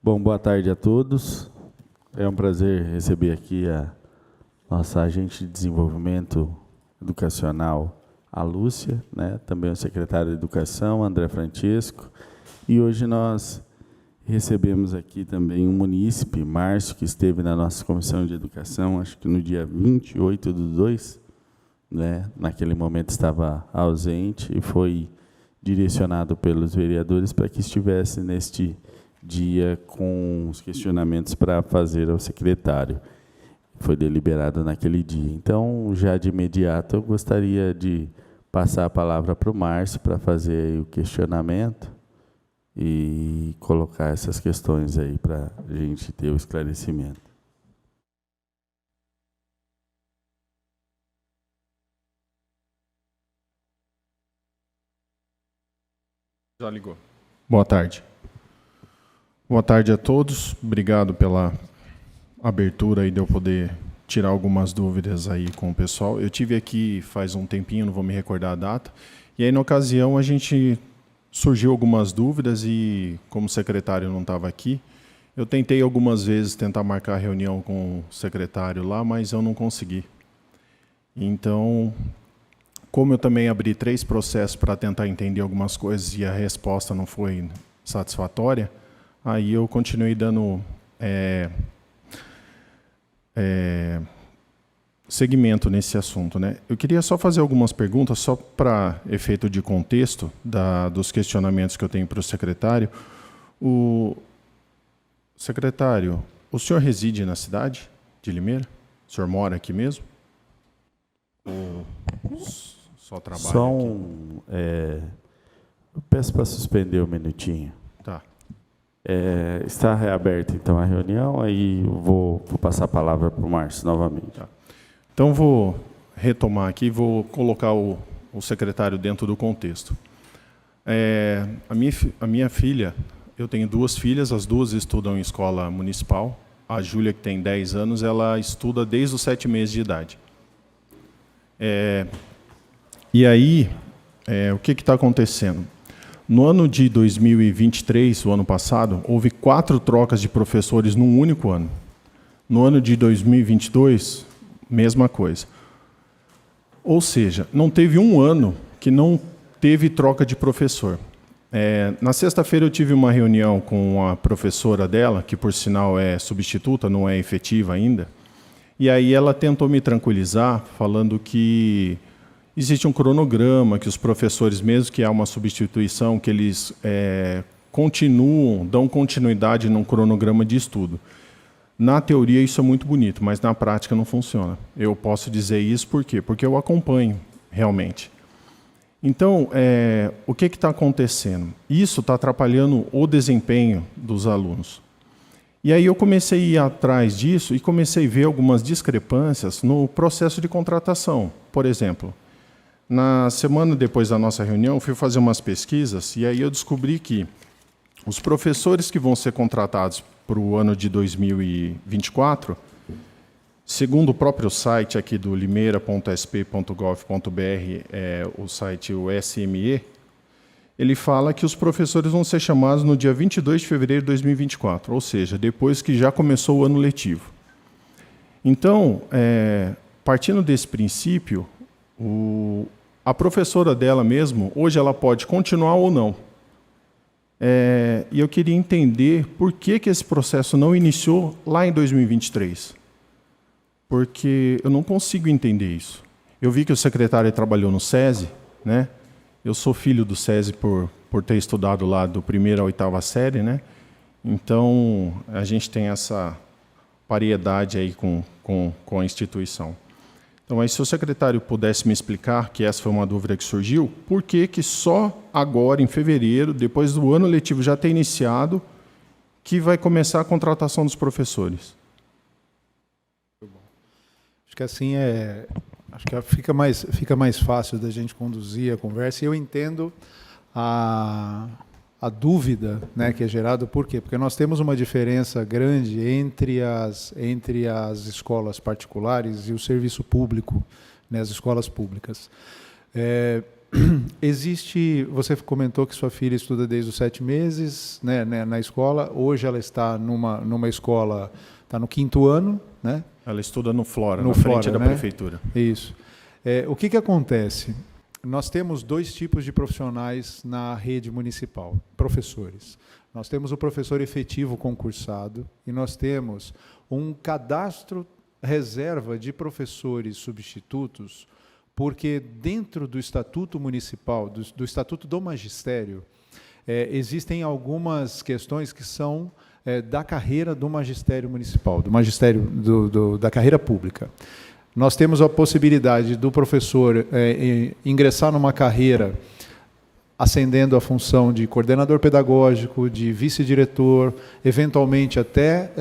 Bom, boa tarde a todos. É um prazer receber aqui a nossa agente de desenvolvimento educacional, a Lúcia, né? Também o secretário de Educação, André Francesco. E hoje nós recebemos aqui também um munícipe, Márcio, que esteve na nossa Comissão de Educação, acho que no dia 28/2, né? Naquele momento estava ausente e foi direcionado pelos vereadores para que estivesse neste dia com os questionamentos para fazer ao secretário. Foi deliberado naquele dia. Então, já de imediato, eu gostaria de passar a palavra para o Márcio para fazer aí o questionamento e colocar essas questões aí para a gente ter o esclarecimento. Já ligou. Boa tarde. Boa tarde a todos. Obrigado pela abertura aí de eu poder tirar algumas dúvidas aí com o pessoal. Eu tive aqui faz um tempinho, não vou me recordar a data, e aí na ocasião a gente surgiu algumas dúvidas e como o secretário não estava aqui, eu tentei algumas vezes tentar marcar reunião com o secretário lá, mas eu não consegui. Então, como eu também abri 3 processos para tentar entender algumas coisas e a resposta não foi satisfatória, aí eu continuei dando segmento nesse assunto, né? Eu queria só fazer algumas perguntas, só para efeito de contexto dos questionamentos que eu tenho para o secretário. Secretário, o senhor reside na cidade de Limeira? O senhor mora aqui mesmo? Ou só trabalha aqui? Eu peço para suspender um minutinho. Tá. Está reaberta, então, a reunião, aí eu vou passar a palavra para o Márcio novamente. Tá. Então, vou retomar aqui, vou colocar o secretário dentro do contexto. A minha filha, eu tenho 2 filhas, as 2 estudam em escola municipal. A Júlia, que tem 10 anos, ela estuda desde os 7 meses de idade. E aí, o que está acontecendo? No ano de 2023, o ano passado, houve 4 trocas de professores num único ano. No ano de 2022, mesma coisa. Ou seja, não teve um ano que não teve troca de professor. Na sexta-feira eu tive uma reunião com a professora dela, que por sinal é substituta, não é efetiva ainda, e aí ela tentou me tranquilizar, falando que existe um cronograma, que os professores, mesmo que há uma substituição, que eles dão continuidade num cronograma de estudo. Na teoria isso é muito bonito, mas na prática não funciona. Eu posso dizer isso por quê? Porque eu acompanho realmente. Então, o que está acontecendo? Isso está atrapalhando o desempenho dos alunos. E aí eu comecei a ir atrás disso e comecei a ver algumas discrepâncias no processo de contratação. Por exemplo, na semana depois da nossa reunião, eu fui fazer umas pesquisas e aí eu descobri que os professores que vão ser contratados para o ano de 2024, segundo o próprio site aqui do limeira.sp.gov.br, o site o SME, ele fala que os professores vão ser chamados no dia 22 de fevereiro de 2024, ou seja, depois que já começou o ano letivo. Então, partindo desse princípio, a professora dela mesmo, hoje ela pode continuar ou não. E eu queria entender por que esse processo não iniciou lá em 2023. Porque eu não consigo entender isso. Eu vi que o secretário trabalhou no SESI, né? Eu sou filho do SESI por ter estudado lá do 1º à 8ª série, né? Então, a gente tem essa variedade aí com a instituição. Então, aí, se o secretário pudesse me explicar, que essa foi uma dúvida que surgiu, por que só agora, em fevereiro, depois do ano letivo já ter iniciado, que vai começar a contratação dos professores? Acho que assim acho que fica mais fácil da gente conduzir a conversa. E eu entendo a dúvida, né, que é gerada. Por quê? Porque nós temos uma diferença grande entre as escolas particulares e o serviço público, né, as escolas públicas. Você comentou que sua filha estuda desde os 7 meses, né, na escola. Hoje ela está numa escola, está no 5º ano, né? Ela estuda no Flora, No na frente Flora, da né? prefeitura. Isso. O que acontece? Nós temos 2 tipos de profissionais na rede municipal, professores. Nós temos o professor efetivo concursado e nós temos um cadastro reserva de professores substitutos, porque dentro do Estatuto Municipal, do Estatuto do Magistério, existem algumas questões que são da carreira do magistério municipal, do magistério da carreira pública. Nós temos a possibilidade do professor ingressar numa carreira ascendendo a função de coordenador pedagógico, de vice-diretor, eventualmente até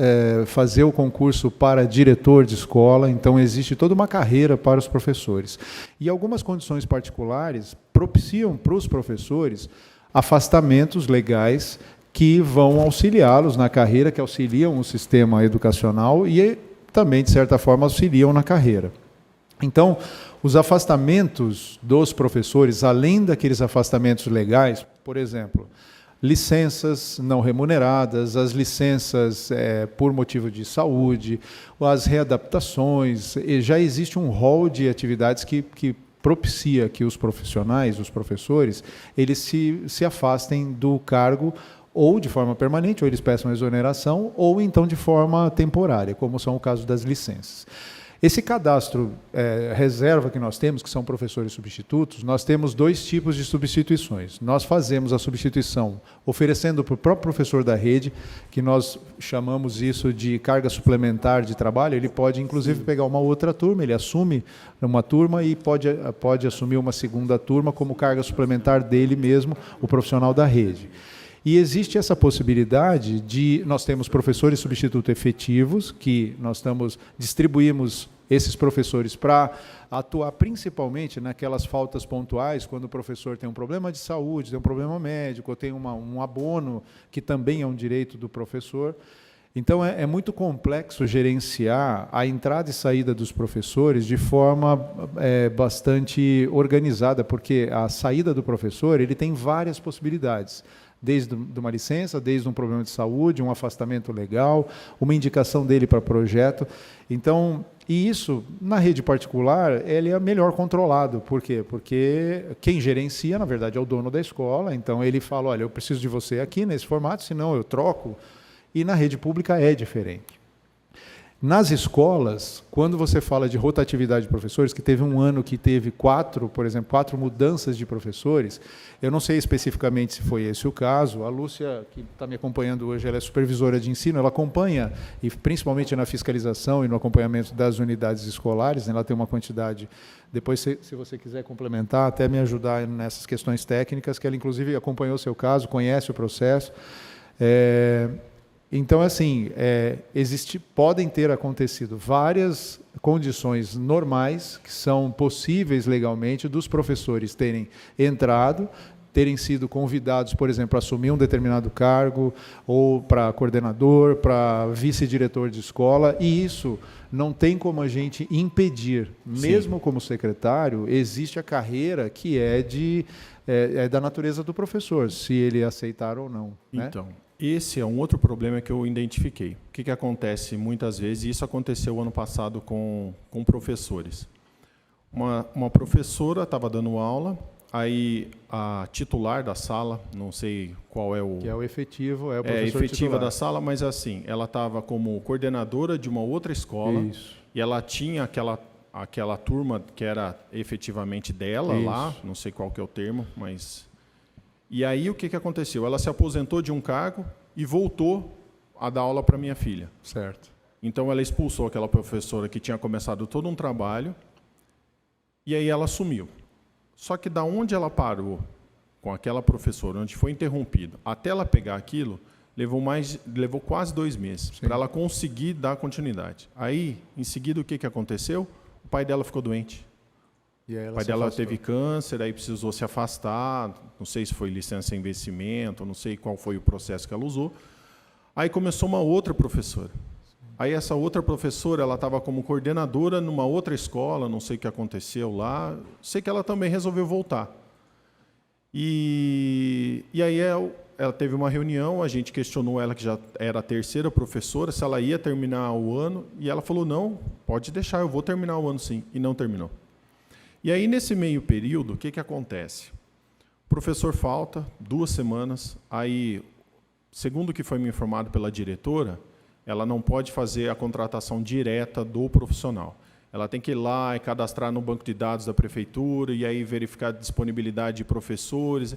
fazer o concurso para diretor de escola. Então, existe toda uma carreira para os professores. E algumas condições particulares propiciam para os professores afastamentos legais que vão auxiliá-los na carreira, que auxiliam o sistema educacional e também, de certa forma, auxiliam na carreira. Então, os afastamentos dos professores, além daqueles afastamentos legais, por exemplo, licenças não remuneradas, as licenças por motivo de saúde, as readaptações, já existe um rol de atividades que propicia que os profissionais, os professores, eles se afastem do cargo ou de forma permanente, ou eles peçam exoneração, ou então de forma temporária, como são o caso das licenças. Esse cadastro reserva que nós temos, que são professores substitutos, nós temos 2 tipos de substituições. Nós fazemos a substituição oferecendo para o próprio professor da rede, que nós chamamos isso de carga suplementar de trabalho. Ele pode, inclusive, pegar uma outra turma, ele assume uma turma e pode assumir uma segunda turma como carga suplementar dele mesmo, o profissional da rede. E existe essa possibilidade de... Nós temos professores substitutos efetivos, que nós distribuímos esses professores para atuar principalmente naquelas faltas pontuais, quando o professor tem um problema de saúde, tem um problema médico, ou tem um abono, que também é um direito do professor. Então, é muito complexo gerenciar a entrada e saída dos professores de forma bastante organizada, porque a saída do professor ele tem várias possibilidades. Desde uma licença, desde um problema de saúde, um afastamento legal, uma indicação dele para projeto. Então, e isso, na rede particular, ele é melhor controlado. Por quê? Porque quem gerencia, na verdade, é o dono da escola. Então, ele fala, olha, eu preciso de você aqui nesse formato, senão eu troco. E na rede pública é diferente. Nas escolas, quando você fala de rotatividade de professores, que teve um ano que teve 4 mudanças de professores, eu não sei especificamente se foi esse o caso. A Lúcia, que está me acompanhando hoje, ela é supervisora de ensino, ela acompanha, e principalmente na fiscalização e no acompanhamento das unidades escolares, ela tem uma quantidade. Depois, se você quiser complementar, até me ajudar nessas questões técnicas, que ela, inclusive, acompanhou o seu caso, conhece o processo. Então, assim, podem ter acontecido várias condições normais, que são possíveis legalmente, dos professores terem entrado, terem sido convidados, por exemplo, a assumir um determinado cargo, ou para coordenador, para vice-diretor de escola, e isso não tem como a gente impedir. Mesmo Sim. Como secretário, existe a carreira que é da natureza do professor, se ele aceitar ou não. Então... Né? Esse é um outro problema que eu identifiquei. O que acontece muitas vezes, e isso aconteceu ano passado com professores. Uma professora estava dando aula, aí a titular da sala, não sei qual é o... Que é o efetivo, é o professor efetiva titular. Da sala, mas assim, ela estava como coordenadora de uma outra escola, Isso. E ela tinha aquela turma que era efetivamente dela Isso. Lá, não sei qual que é o termo, mas... E aí o que aconteceu? Ela se aposentou de um cargo e voltou a dar aula para minha filha. Certo. Então ela expulsou aquela professora que tinha começado todo um trabalho e aí ela sumiu. Só que da onde ela parou com aquela professora, onde foi interrompido, até ela pegar aquilo, levou quase 2 meses para ela conseguir dar continuidade. Aí, em seguida, o que aconteceu? O pai dela ficou doente. O pai dela teve câncer, aí precisou se afastar, não sei se foi licença investimento, não sei qual foi o processo que ela usou. Aí começou uma outra professora. Aí essa outra professora, ela estava como coordenadora numa outra escola, não sei o que aconteceu lá, sei que ela também resolveu voltar. E aí ela teve uma reunião, a gente questionou ela, que já era a terceira professora, se ela ia terminar o ano, e ela falou, não, pode deixar, eu vou terminar o ano sim, e não terminou. E aí, nesse meio período, o que acontece? O professor falta 2 semanas, aí, segundo o que foi me informado pela diretora, ela não pode fazer a contratação direta do profissional. Ela tem que ir lá e cadastrar no banco de dados da prefeitura, e aí verificar a disponibilidade de professores.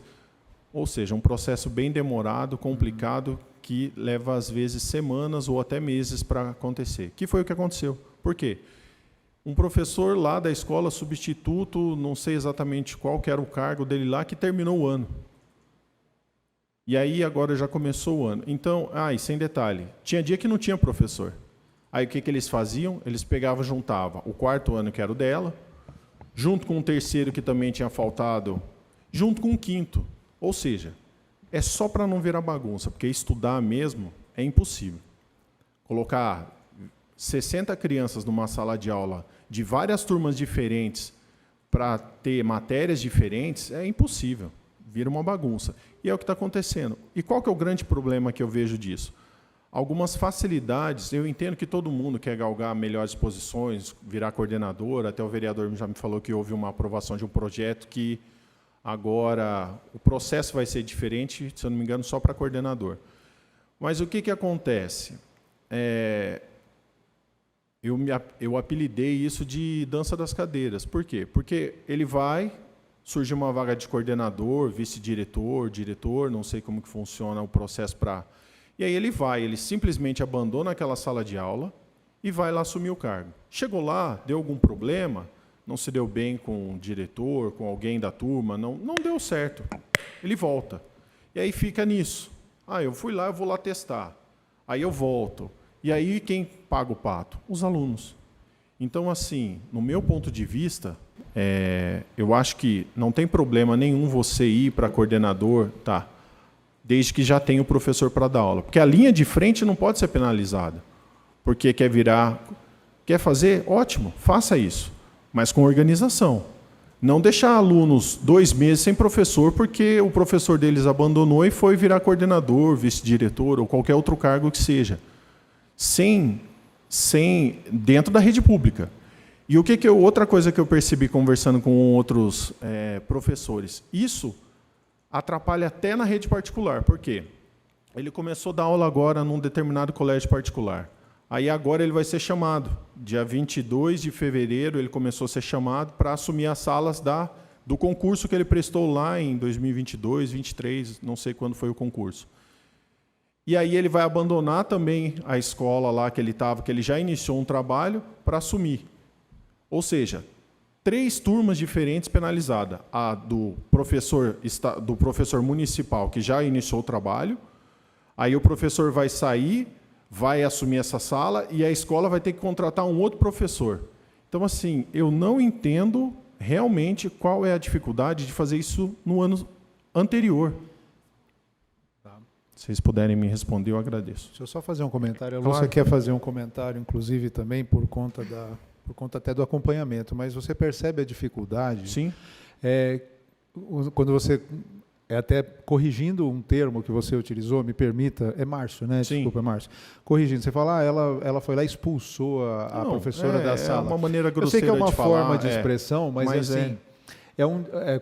Ou seja, um processo bem demorado, complicado, que leva, às vezes, semanas ou até meses para acontecer. Que foi o que aconteceu. Por quê? Um professor lá da escola, substituto, não sei exatamente qual que era o cargo dele lá, que terminou o ano. E aí, agora já começou o ano. Então, e sem detalhe, tinha dia que não tinha professor. Aí, o que eles faziam? Eles pegavam, juntavam o 4º ano, que era o dela, junto com o 3º, que também tinha faltado, junto com o 5º. Ou seja, é só para não virar bagunça, porque estudar mesmo é impossível. Colocar 60 crianças numa sala de aula de várias turmas diferentes para ter matérias diferentes é impossível. Vira uma bagunça. E é o que está acontecendo. E qual que é o grande problema que eu vejo disso? Algumas facilidades, eu entendo que todo mundo quer galgar melhores posições, virar coordenador, até o vereador já me falou que houve uma aprovação de um projeto que agora o processo vai ser diferente, se eu não me engano, só para coordenador. Mas o que acontece? Eu apelidei isso de dança das cadeiras. Por quê? Porque ele surge uma vaga de coordenador, vice-diretor, diretor, não sei como que funciona o processo para... E aí ele simplesmente abandona aquela sala de aula e vai lá assumir o cargo. Chegou lá, deu algum problema, não se deu bem com o diretor, com alguém da turma, não deu certo. Ele volta. E aí fica nisso. Eu fui lá, eu vou lá testar. Aí eu volto. E aí quem paga o pato? Os alunos. Então, assim, no meu ponto de vista, eu acho que não tem problema nenhum você ir para coordenador, tá? Desde que já tenha o professor para dar aula. Porque a linha de frente não pode ser penalizada. Porque quer fazer? Ótimo, faça isso. Mas com organização. Não deixar alunos 2 meses sem professor porque o professor deles abandonou e foi virar coordenador, vice-diretor ou qualquer outro cargo que seja. Dentro da rede pública. E outra coisa que eu percebi conversando com outros professores, isso atrapalha até na rede particular. Por quê? Ele começou a dar aula agora num determinado colégio particular. Aí agora ele vai ser chamado. Dia 22 de fevereiro ele começou a ser chamado para assumir as salas do concurso que ele prestou lá em 2022, 2023, não sei quando foi o concurso. E aí ele vai abandonar também a escola lá que ele estava, que ele já iniciou um trabalho, para assumir. Ou seja, 3 turmas diferentes penalizadas. A do professor municipal, que já iniciou o trabalho, aí o professor vai sair, vai assumir essa sala, e a escola vai ter que contratar um outro professor. Então, assim, eu não entendo realmente qual é a dificuldade de fazer isso no ano anterior. Se vocês puderem me responder, eu agradeço. Deixa eu só fazer um comentário. A Claro. Lúcia quer fazer um comentário, inclusive, também por conta até do acompanhamento, mas você percebe a dificuldade? Sim. Quando você... até corrigindo um termo que você utilizou, me permita, é Márcio, né? Sim. Desculpa, é Márcio. Corrigindo, você fala, ela foi lá e expulsou a professora da sala. É uma maneira Eu sei grosseira que é uma de forma falar, de expressão, mas assim...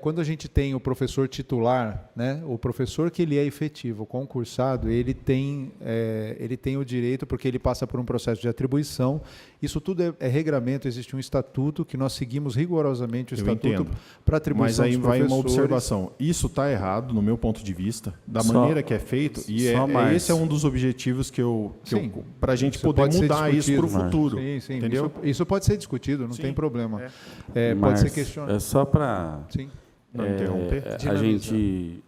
quando a gente tem o professor titular, né, o professor que ele é efetivo, concursado, ele tem o direito, porque ele passa por um processo de atribuição. Isso tudo é regramento, existe um estatuto que nós seguimos rigorosamente o estatuto para atribuição dos professores. Mas aí vai uma observação. Isso está errado, no meu ponto de vista, da maneira que é feito, e esse é um dos objetivos para a gente poder mudar isso para o futuro. Sim. Entendeu? Isso pode ser discutido, não tem problema. Pode ser questionado. É só para não interromper. A gente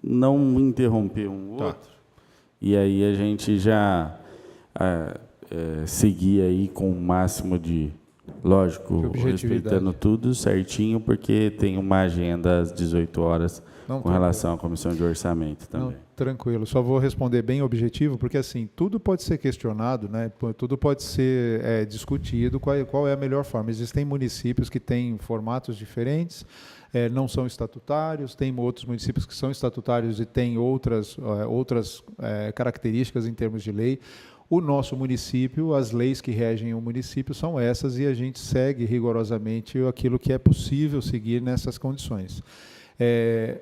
não interromper um outro, e aí a gente já seguir aí com o máximo de, lógico, respeitando tudo certinho, porque tem uma agenda às 18 horas Não, com relação à comissão de orçamento também. Não, tranquilo, só vou responder bem objetivo, porque assim, tudo pode ser questionado, né? Tudo pode ser discutido, qual é a melhor forma. Existem municípios que têm formatos diferentes, não são estatutários, tem outros municípios que são estatutários e têm outras características em termos de lei. O nosso município, as leis que regem o município são essas e a gente segue rigorosamente aquilo que é possível seguir nessas condições.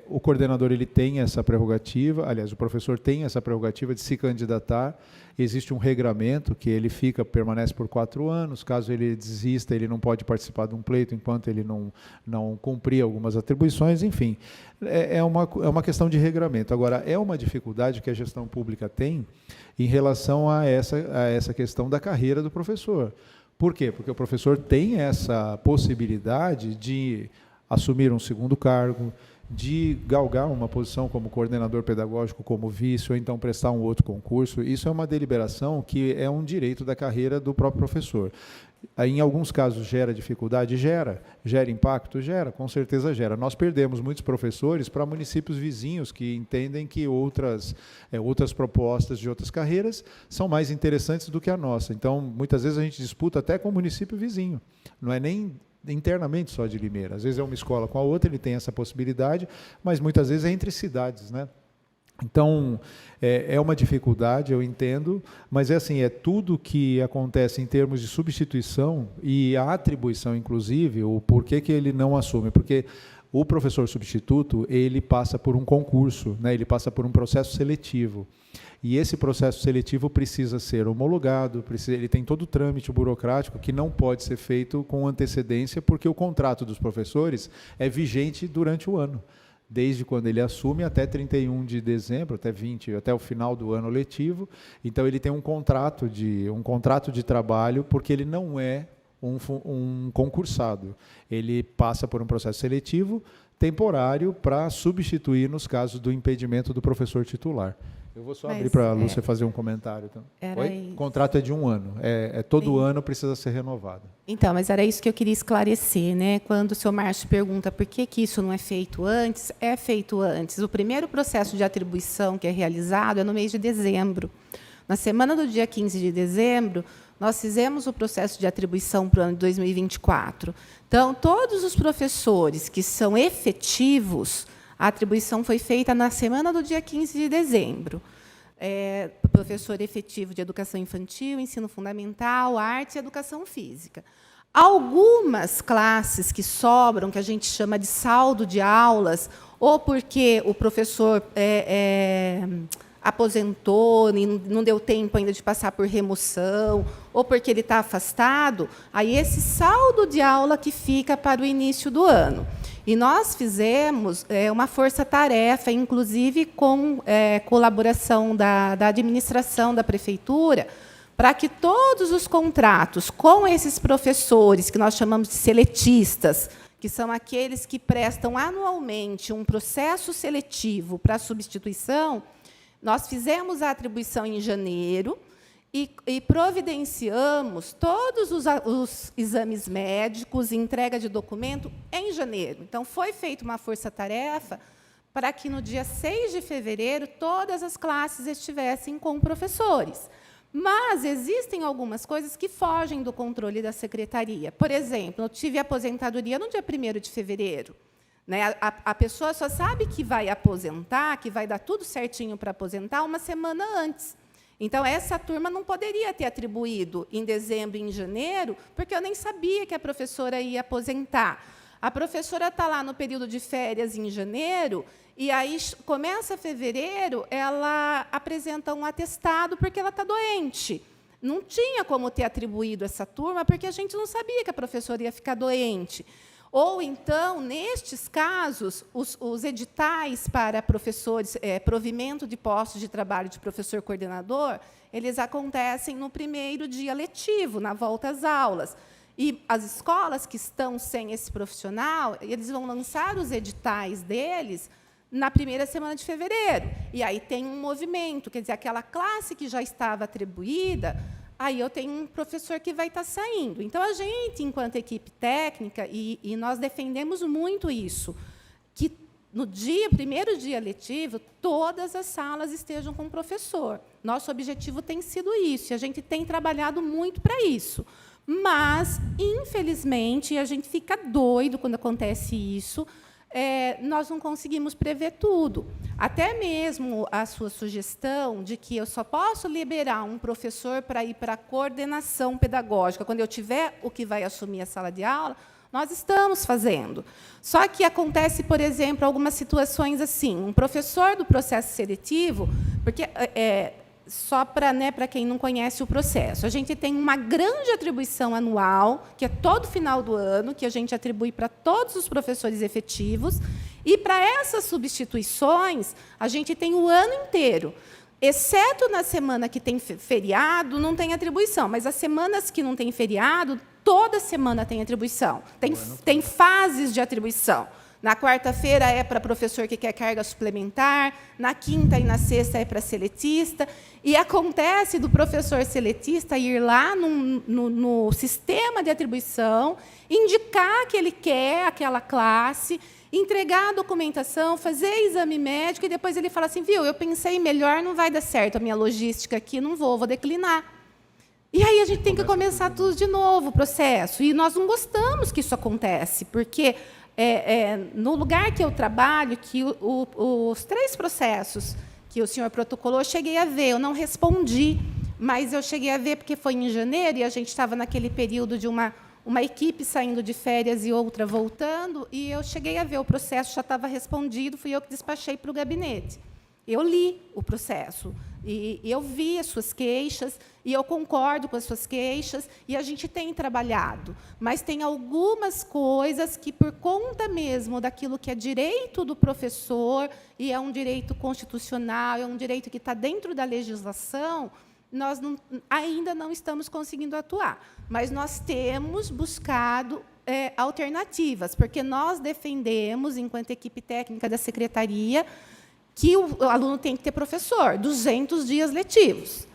O coordenador ele tem essa prerrogativa, aliás, o professor tem essa prerrogativa de se candidatar. Existe um regramento que ele permanece por 4 anos. Caso ele desista, ele não pode participar de um pleito enquanto ele não cumprir algumas atribuições. Enfim, é uma questão de regramento. Agora, é uma dificuldade que a gestão pública tem em relação a essa questão da carreira do professor. Por quê? Porque o professor tem essa possibilidade de assumir um segundo cargo, de galgar uma posição como coordenador pedagógico, como vice, ou então prestar um outro concurso. Isso é uma deliberação que é um direito da carreira do próprio professor. Em alguns casos gera dificuldade? Gera impacto? Gera, com certeza gera. Nós perdemos muitos professores para municípios vizinhos que entendem que outras propostas de outras carreiras são mais interessantes do que a nossa. Então, muitas vezes a gente disputa até com o município vizinho, não é nem internamente só de Limeira. Às vezes é uma escola com a outra, ele tem essa possibilidade, mas muitas vezes é entre cidades, né? Então, é uma dificuldade, eu entendo, mas é tudo que acontece em termos de substituição e a atribuição, inclusive, o porquê que ele não assume, porque o professor substituto, ele passa por um concurso, né? Ele passa por um processo seletivo. E esse processo seletivo precisa ser homologado, ele tem todo o trâmite burocrático que não pode ser feito com antecedência, porque o contrato dos professores é vigente durante o ano, desde quando ele assume até 31 de dezembro, até o final do ano letivo. Então, ele tem um contrato de trabalho, porque ele não é um concursado. Ele passa por um processo seletivo temporário para substituir nos casos do impedimento do professor titular. Eu vou só abrir para a Lúcia fazer um comentário. Então. O contrato é de 1 ano. Todo ano precisa ser renovado. Então, mas era isso que eu queria esclarecer, né? Quando o senhor Márcio pergunta por que isso não é feito antes, é feito antes. O primeiro processo de atribuição que é realizado é no mês de dezembro. Na semana do dia 15 de dezembro, nós fizemos o processo de atribuição para o ano de 2024. Então, todos os professores que são efetivos, a atribuição foi feita na semana do dia 15 de dezembro. Professor efetivo de educação infantil, ensino fundamental, arte e educação física. Algumas classes que sobram, que a gente chama de saldo de aulas, ou porque o professor aposentou, não deu tempo ainda de passar por remoção, ou porque ele está afastado, aí esse saldo de aula que fica para o início do ano. E nós fizemos uma força-tarefa, inclusive com colaboração da administração da prefeitura, para que todos os contratos com esses professores, que nós chamamos de seletistas, que são aqueles que prestam anualmente um processo seletivo para substituição, nós fizemos a atribuição em janeiro e providenciamos todos os exames médicos, entrega de documento em janeiro. Então, foi feita uma força-tarefa para que, no dia 6 de fevereiro, todas as classes estivessem com professores. Mas existem algumas coisas que fogem do controle da secretaria. Por exemplo, eu tive aposentadoria no dia 1º de fevereiro. Né? A pessoa só sabe que vai aposentar, que vai dar tudo certinho para aposentar, uma semana antes. Então, essa turma não poderia ter atribuído em dezembro e em janeiro, porque eu nem sabia que a professora ia aposentar. A professora está lá no período de férias em janeiro, e aí começa fevereiro, ela apresenta um atestado porque ela está doente. Não tinha como ter atribuído essa turma, porque a gente não sabia que a professora ia ficar doente. Ou, então, nestes casos, os editais para professores, provimento de postos de trabalho de professor-coordenador, eles acontecem no primeiro dia letivo, na volta às aulas. E as escolas que estão sem esse profissional, eles vão lançar os editais deles na primeira semana de fevereiro. E aí tem um movimento, quer dizer, aquela classe que já estava atribuída, aí eu tenho um professor que vai estar saindo. Então, a gente, enquanto equipe técnica, e nós defendemos muito isso, que no primeiro dia letivo, todas as salas estejam com o professor. Nosso objetivo tem sido isso, e a gente tem trabalhado muito para isso. Mas, infelizmente, a gente fica doido quando acontece isso, nós não conseguimos prever tudo. Até mesmo a sua sugestão de que eu só posso liberar um professor para ir para a coordenação pedagógica quando eu tiver o que vai assumir a sala de aula, nós estamos fazendo. Só que acontece, por exemplo, algumas situações assim, um professor do processo seletivo, porque só para quem não conhece o processo, a gente tem uma grande atribuição anual, que é todo final do ano, que a gente atribui para todos os professores efetivos, e para essas substituições, a gente tem o ano inteiro. Exceto na semana que tem feriado, não tem atribuição, mas as semanas que não tem feriado, toda semana tem atribuição. Tem fases de atribuição. Na quarta-feira é para professor que quer carga suplementar, na quinta e na sexta é para seletista. E acontece do professor seletista ir lá no sistema de atribuição, indicar que ele quer aquela classe, entregar a documentação, fazer exame médico, e depois ele fala assim, viu, eu pensei melhor, não vai dar certo a minha logística aqui, não vou declinar. E aí a gente tem que começar tudo de novo, o processo. E nós não gostamos que isso acontece, porque no lugar que eu trabalho, que os 3 processos que o senhor protocolou, eu cheguei a ver, eu não respondi, mas eu cheguei a ver porque foi em janeiro, e a gente estava naquele período de uma equipe saindo de férias e outra voltando, e eu cheguei a ver, o processo já estava respondido, fui eu que despachei para o gabinete. Eu li o processo, e eu vi as suas queixas, e eu concordo com as suas queixas, e a gente tem trabalhado. Mas tem algumas coisas que, por conta mesmo daquilo que é direito do professor, e é um direito constitucional, é um direito que está dentro da legislação, nós ainda não estamos conseguindo atuar. Mas nós temos buscado alternativas, porque nós defendemos, enquanto equipe técnica da secretaria, que o aluno tem que ter professor, 200 dias letivos.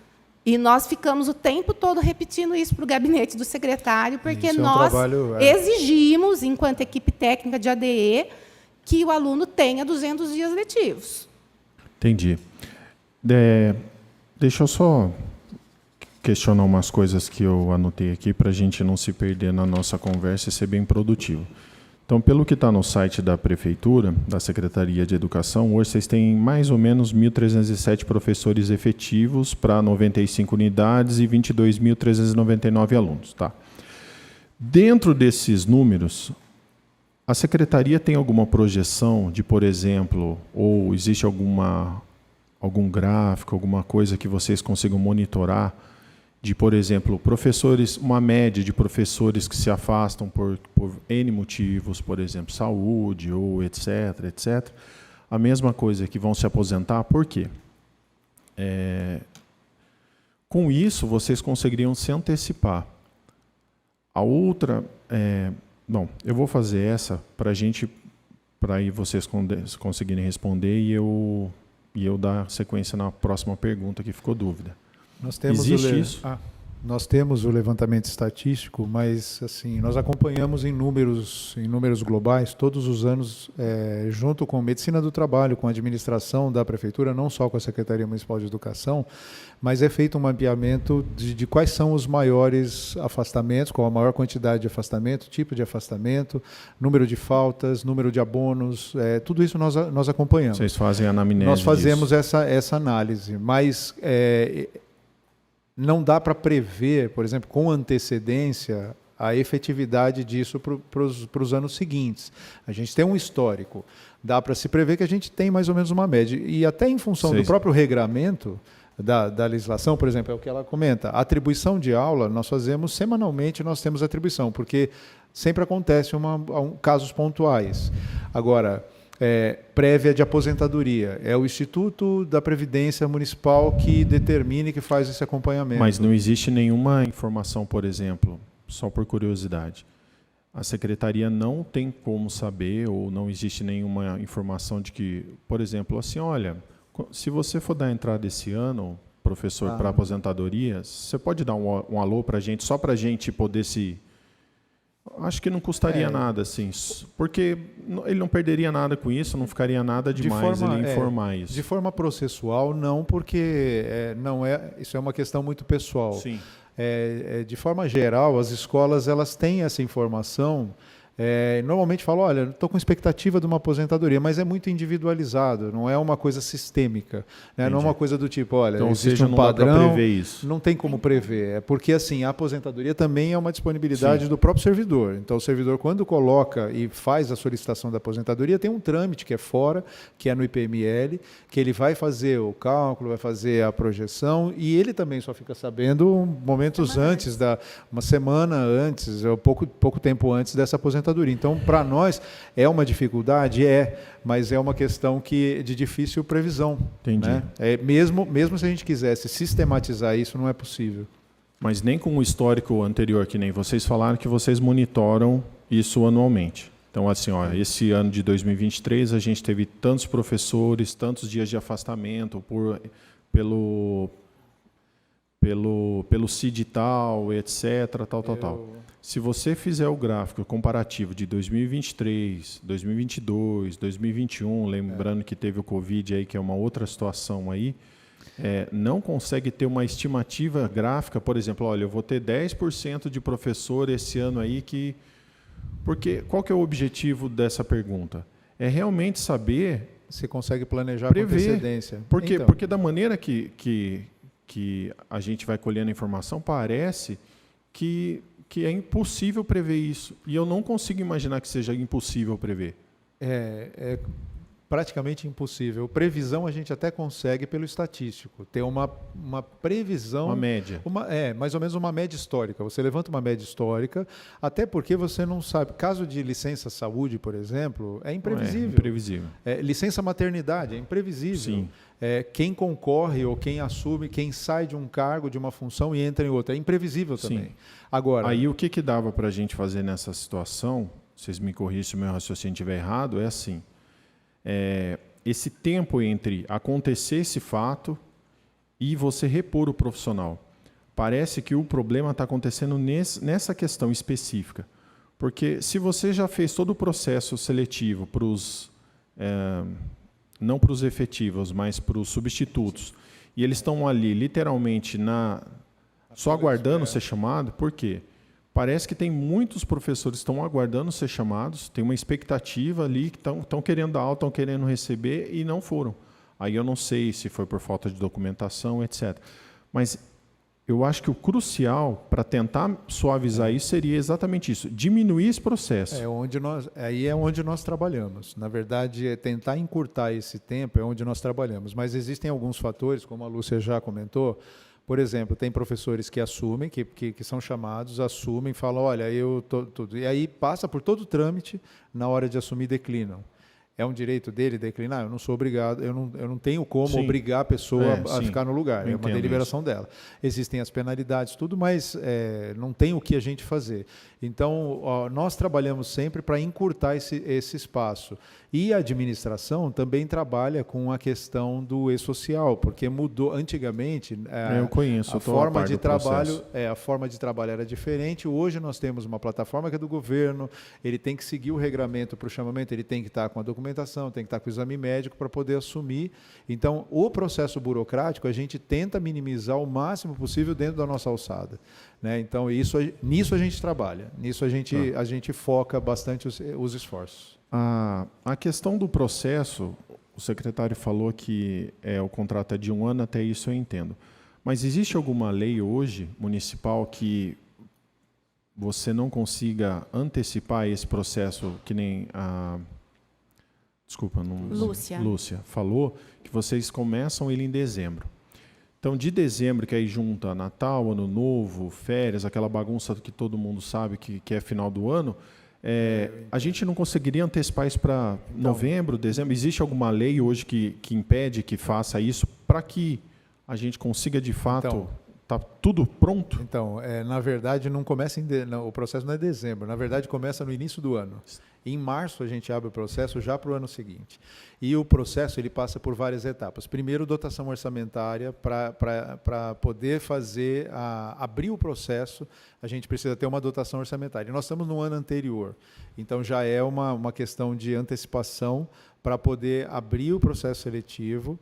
E nós ficamos o tempo todo repetindo isso para o gabinete do secretário, porque nós exigimos, enquanto equipe técnica de ADE, que o aluno tenha 200 dias letivos. Entendi. Deixa eu só questionar umas coisas que eu anotei aqui para a gente não se perder na nossa conversa e ser bem produtivo. Então, pelo que está no site da Prefeitura, da Secretaria de Educação, hoje vocês têm mais ou menos 1.307 professores efetivos para 95 unidades e 22.399 alunos. Tá? Dentro desses números, a Secretaria tem alguma projeção de, por exemplo, ou existe algum gráfico, alguma coisa que vocês consigam monitorar de, por exemplo, professores, uma média de professores que se afastam por N motivos, por exemplo, saúde ou etc., etc. A mesma coisa que vão se aposentar, por quê? Com isso, vocês conseguiriam se antecipar. A outra... bom, eu vou fazer essa para aí vocês conseguirem responder e eu dar sequência na próxima pergunta que ficou dúvida. Existe isso? Nós temos o levantamento estatístico, mas assim, nós acompanhamos em números globais todos os anos, junto com a Medicina do Trabalho, com a administração da Prefeitura, não só com a Secretaria Municipal de Educação, mas é feito um mapeamento de quais são os maiores afastamentos, qual a maior quantidade de afastamento, tipo de afastamento, número de faltas, número de abonos, tudo isso nós acompanhamos. Vocês fazem a anamnese Nós fazemos disso. essa análise, mas... não dá para prever, por exemplo, com antecedência, a efetividade disso para os anos seguintes. A gente tem um histórico. Dá para se prever que a gente tem mais ou menos uma média. E até em função do próprio regramento da legislação, por exemplo, é o que ela comenta. A atribuição de aula, nós fazemos semanalmente, nós temos atribuição, porque sempre acontece casos pontuais. Agora... prévia de aposentadoria. É o Instituto da Previdência Municipal que determina e que faz esse acompanhamento. Mas não existe nenhuma informação, por exemplo, só por curiosidade. A Secretaria não tem como saber, ou não existe nenhuma informação de que, por exemplo, assim, olha, se você for dar entrada esse ano, professor, para aposentadoria, você pode dar um alô para a gente, só para a gente poder se... Acho que não custaria nada, assim, porque ele não perderia nada com isso, não ficaria nada demais ele informar isso. De forma processual, não, porque isso é uma questão muito pessoal. Sim. De forma geral, as escolas elas têm essa informação. Normalmente falam, olha, estou com expectativa de uma aposentadoria, mas é muito individualizado, não é uma coisa sistêmica, né? Não é uma coisa do tipo, olha, então, existe um não padrão, dá para prever isso. não tem como prever, porque assim, a aposentadoria também é uma disponibilidade do próprio servidor. Então o servidor, quando coloca e faz a solicitação da aposentadoria, tem um trâmite que é fora, que é no IPML, que ele vai fazer o cálculo, vai fazer a projeção, e ele também só fica sabendo momentos antes, uma semana antes, ou pouco tempo antes dessa aposentadoria. Então, para nós, é uma dificuldade? Mas é uma questão de difícil previsão. Entendi. Né? Mesmo se a gente quisesse sistematizar isso, não é possível. Mas nem com o histórico anterior, que nem vocês falaram, que vocês monitoram isso anualmente. Então, assim, esse ano de 2023, a gente teve tantos professores, tantos dias de afastamento pelo CID tal, etc., tal. Se você fizer o gráfico comparativo de 2023, 2022, 2021, lembrando que teve o Covid aí, que é uma outra situação aí, não consegue ter uma estimativa gráfica, por exemplo, olha, eu vou ter 10% de professor esse ano aí que... Porque qual que é o objetivo dessa pergunta? É realmente saber... Se consegue planejar com antecedência. Porque da maneira que a gente vai colhendo a informação, parece que é impossível prever isso. E eu não consigo imaginar que seja impossível prever. É praticamente impossível. Previsão a gente até consegue pelo estatístico. Ter uma previsão... Uma média. Mais ou menos uma média histórica. Você levanta uma média histórica, até porque você não sabe... Caso de licença saúde, por exemplo, é imprevisível. Imprevisível. Licença maternidade, é imprevisível. Sim. Quem concorre ou quem assume, quem sai de um cargo, de uma função e entra em outra. É imprevisível também. Sim. Agora, aí o que dava para a gente fazer nessa situação, vocês me corrigem se o meu raciocínio estiver errado, é assim, esse tempo entre acontecer esse fato e você repor o profissional. Parece que o problema está acontecendo nessa questão específica. Porque se você já fez todo o processo seletivo para os... não para os efetivos, mas para os substitutos, e eles estão ali literalmente só aguardando ser chamado, por quê? Parece que tem muitos professores que estão aguardando ser chamados, tem uma expectativa ali, que estão querendo dar aula, estão querendo receber e não foram. Aí eu não sei se foi por falta de documentação, etc. Mas eu acho que o crucial para tentar suavizar isso seria exatamente isso, diminuir esse processo. Aí é onde nós trabalhamos. Na verdade, tentar encurtar esse tempo é onde nós trabalhamos. Mas existem alguns fatores, como a Lúcia já comentou. Por exemplo, tem professores que assumem, que são chamados, assumem, falam, olha, tudo. E aí passa por todo o trâmite, na hora de assumir, declinam. É um direito dele declinar? Eu não sou obrigado, eu não tenho como obrigar a pessoa a ficar no lugar. É uma deliberação dela. Existem as penalidades, tudo, mas não tem o que a gente fazer. Então, nós trabalhamos sempre para encurtar esse espaço. E a administração também trabalha com a questão do e-social, porque mudou antigamente eu conheço, a forma de trabalho, a forma de trabalho era diferente. Hoje nós temos uma plataforma que é do governo, ele tem que seguir o regramento para o chamamento, ele tem que estar com a documentação, tem que estar com o exame médico para poder assumir. Então, o processo burocrático a gente tenta minimizar o máximo possível dentro da nossa alçada. Né? Então, nisso a gente trabalha, nisso a gente foca bastante os esforços. A questão do processo, o secretário falou que o contrato é de 1 ano, até isso eu entendo. Mas existe alguma lei hoje, municipal, que você não consiga antecipar esse processo, que nem a... Desculpa, Lúcia falou, que vocês começam ele em dezembro. Então, de dezembro, que aí junta Natal, Ano Novo, férias, aquela bagunça que todo mundo sabe que é final do ano, a gente não conseguiria antecipar isso para novembro, dezembro? Existe alguma lei hoje que impede que faça isso para que a gente consiga, de fato, tá tudo pronto? Então, na verdade, não começa o processo não é dezembro, na verdade começa no início do ano. Em março, a gente abre o processo já para o ano seguinte. E o processo ele passa por várias etapas. Primeiro, dotação orçamentária para poder abrir o processo, a gente precisa ter uma dotação orçamentária. E nós estamos no ano anterior, então já é uma questão de antecipação para poder abrir o processo seletivo,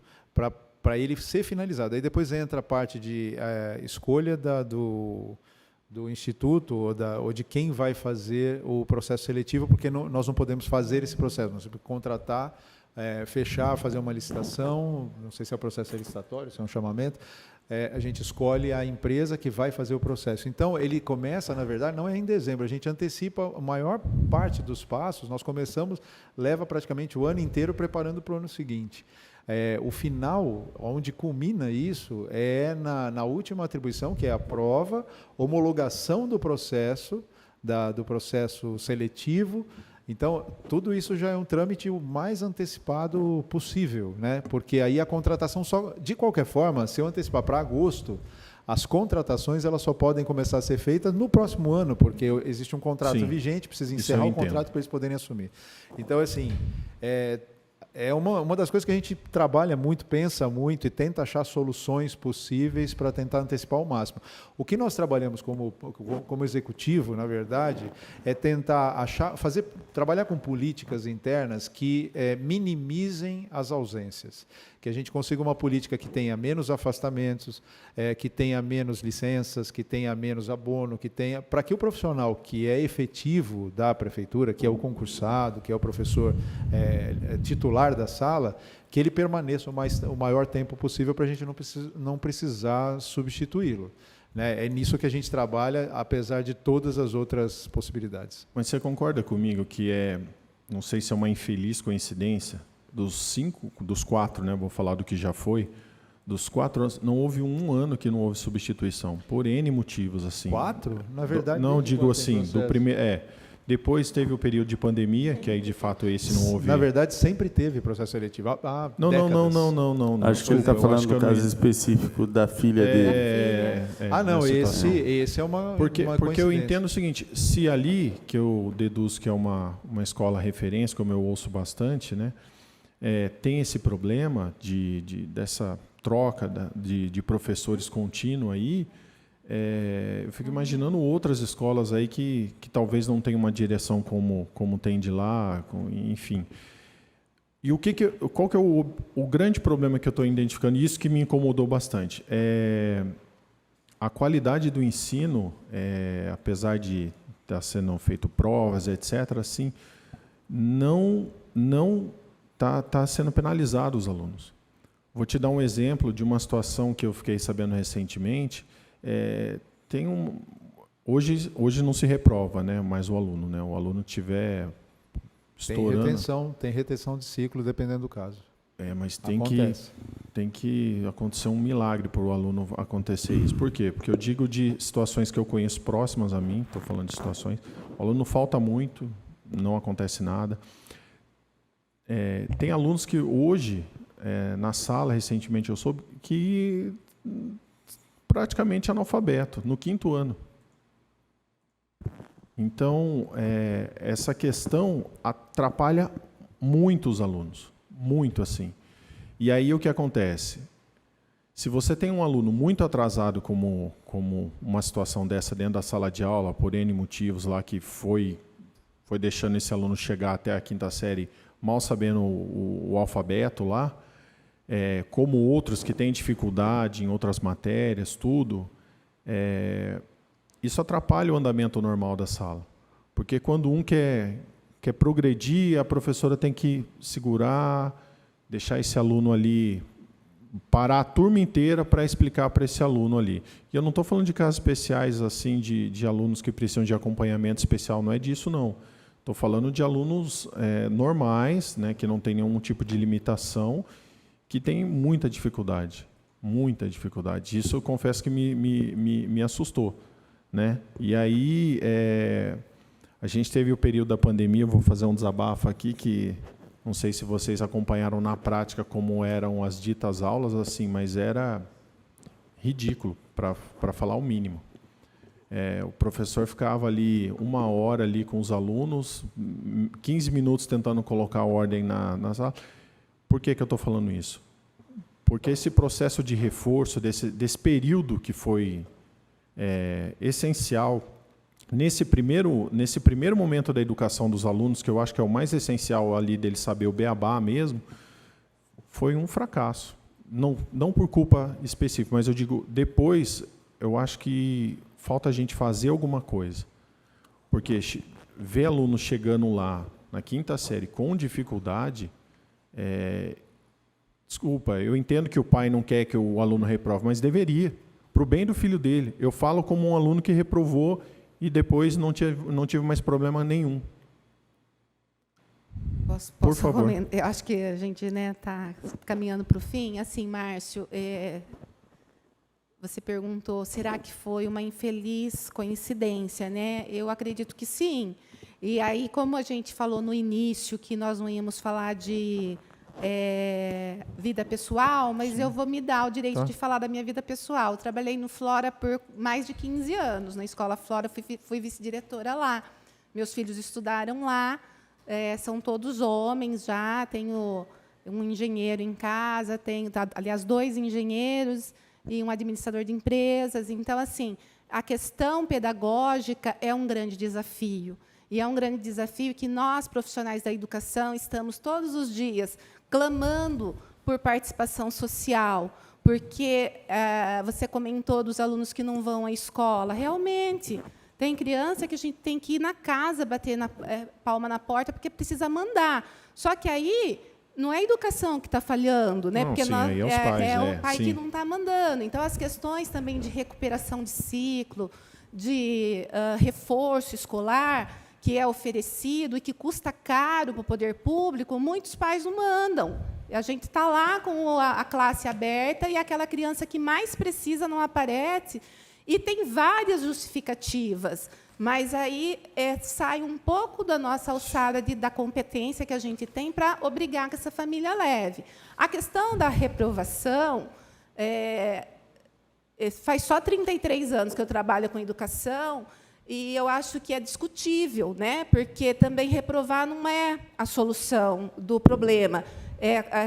para ele ser finalizado. Aí depois entra a parte de escolha do instituto ou de quem vai fazer o processo seletivo, porque nós não podemos fazer esse processo, nós temos que contratar, fechar, fazer uma licitação, não sei se é o processo licitatório, se é um chamamento, a gente escolhe a empresa que vai fazer o processo. Então, ele começa, na verdade, não é em dezembro, a gente antecipa a maior parte dos passos, nós começamos, leva praticamente o ano inteiro preparando para o ano seguinte. O final, onde culmina isso, é na última atribuição, que é a prova, homologação do processo seletivo. Então, tudo isso já é um trâmite o mais antecipado possível, né? Porque aí a contratação de qualquer forma, se eu antecipar para agosto, as contratações elas só podem começar a ser feitas no próximo ano, porque existe um contrato vigente, precisa encerrar o contrato para eles poderem assumir. Então, assim, é uma das coisas que a gente trabalha muito, pensa muito e tenta achar soluções possíveis para tentar antecipar ao máximo. O que nós trabalhamos como executivo, na verdade, é tentar trabalhar com políticas internas que minimizem as ausências, que a gente consiga uma política que tenha menos afastamentos, que tenha menos licenças, que tenha menos abono, para que o profissional que é efetivo da prefeitura, que é o concursado, que é o professor titular da sala, que ele permaneça o maior tempo possível para a gente não precisar substituí-lo. Né? É nisso que a gente trabalha, apesar de todas as outras possibilidades. Mas você concorda comigo que não sei se é uma infeliz coincidência, dos 4, né, vou falar do que já foi, dos 4 anos, não houve um ano que não houve substituição, por N motivos. Assim. 4? Na verdade... Não, digo assim, do primeiro... Depois teve o período de pandemia, que aí de fato esse não houve... Na verdade, sempre teve processo seletivo. Não. Acho que ele está falando do caso específico da filha dele. Não, esse é uma Porque eu entendo o seguinte, se ali, que eu deduzo que é uma escola referência, como eu ouço bastante, né, tem esse problema dessa troca de professores contínua aí, eu fico imaginando outras escolas aí que talvez não tenham uma direção como tem de lá, enfim. E qual que é o grande problema que eu estou identificando, e isso que me incomodou bastante, a qualidade do ensino, apesar de estar sendo feito provas, etc., assim, não está sendo penalizado os alunos. Vou te dar um exemplo de uma situação que eu fiquei sabendo recentemente. Hoje não se reprova, né, mais o aluno, né? O aluno tiver estourando... Tem retenção de ciclo, dependendo do caso. Mas tem que acontecer um milagre para o aluno acontecer isso. Por quê? Porque eu digo de situações que eu conheço próximas a mim, estou falando de situações, o aluno falta muito, não acontece nada. Tem alunos que hoje, na sala, recentemente eu soube, que praticamente analfabeto, no 5º ano. Então, essa questão atrapalha muito os alunos, muito assim. E aí o que acontece? Se você tem um aluno muito atrasado, como uma situação dessa dentro da sala de aula, por N motivos lá, que foi deixando esse aluno chegar até a 5ª série mal sabendo o alfabeto lá, como outros que têm dificuldade em outras matérias, tudo, isso atrapalha o andamento normal da sala. Porque quando um quer progredir, a professora tem que segurar, deixar esse aluno ali, parar a turma inteira para explicar para esse aluno ali. E eu não estou falando de casos especiais assim de alunos que precisam de acompanhamento especial, não é disso não. Estou falando de alunos normais, né, que não tem nenhum tipo de limitação, que tem muita dificuldade. Isso eu confesso que me assustou. Né? E aí, a gente teve o período da pandemia, vou fazer um desabafo aqui, que não sei se vocês acompanharam na prática como eram as ditas aulas, assim, mas era ridículo, para falar o mínimo. O professor ficava ali 1 hora ali com os alunos, 15 minutos tentando colocar ordem na sala. Por que eu estou falando isso? Porque esse processo de reforço, desse período que foi essencial, nesse primeiro momento da educação dos alunos, que eu acho que é o mais essencial ali dele saber o beabá mesmo, foi um fracasso. Não por culpa específica, mas eu digo, depois, eu acho que falta a gente fazer alguma coisa. Porque ver alunos chegando lá, na 5ª série, com dificuldade, desculpa, eu entendo que o pai não quer que o aluno reprove, mas deveria, para o bem do filho dele. Eu falo como um aluno que reprovou e depois não tive mais problema nenhum. Posso por favor. comentar? Eu acho que a gente está caminhando para o fim. Assim, Márcio, você perguntou, será que foi uma infeliz coincidência, né? Eu acredito que sim. E aí, como a gente falou no início, que nós não íamos falar de vida pessoal, mas sim, eu vou me dar o direito de falar da minha vida pessoal. Eu trabalhei no Flora por mais de 15 anos. Na Escola Flora, fui vice-diretora lá. Meus filhos estudaram lá. São todos homens já, tenho um engenheiro em casa, aliás, 2 engenheiros e um administrador de empresas. Então, assim, a questão pedagógica é um grande desafio. E é um grande desafio que nós, profissionais da educação, estamos todos os dias clamando por participação social, porque você comentou dos alunos que não vão à escola. Realmente, tem criança que a gente tem que ir na casa, bater palma na porta, porque precisa mandar. Só que aí não é a educação que está falhando, né? Não, porque sim, aí é os pais, o pai sim, que não está mandando. Então, as questões também de recuperação de ciclo, de reforço escolar, que é oferecido e que custa caro para o poder público, muitos pais não mandam. A gente está lá com a classe aberta e aquela criança que mais precisa não aparece. E tem várias justificativas, mas aí sai um pouco da nossa alçada da competência que a gente tem para obrigar que essa família leve. A questão da reprovação, faz só 33 anos que eu trabalho com educação, e eu acho que é discutível, né? Porque também reprovar não é a solução do problema.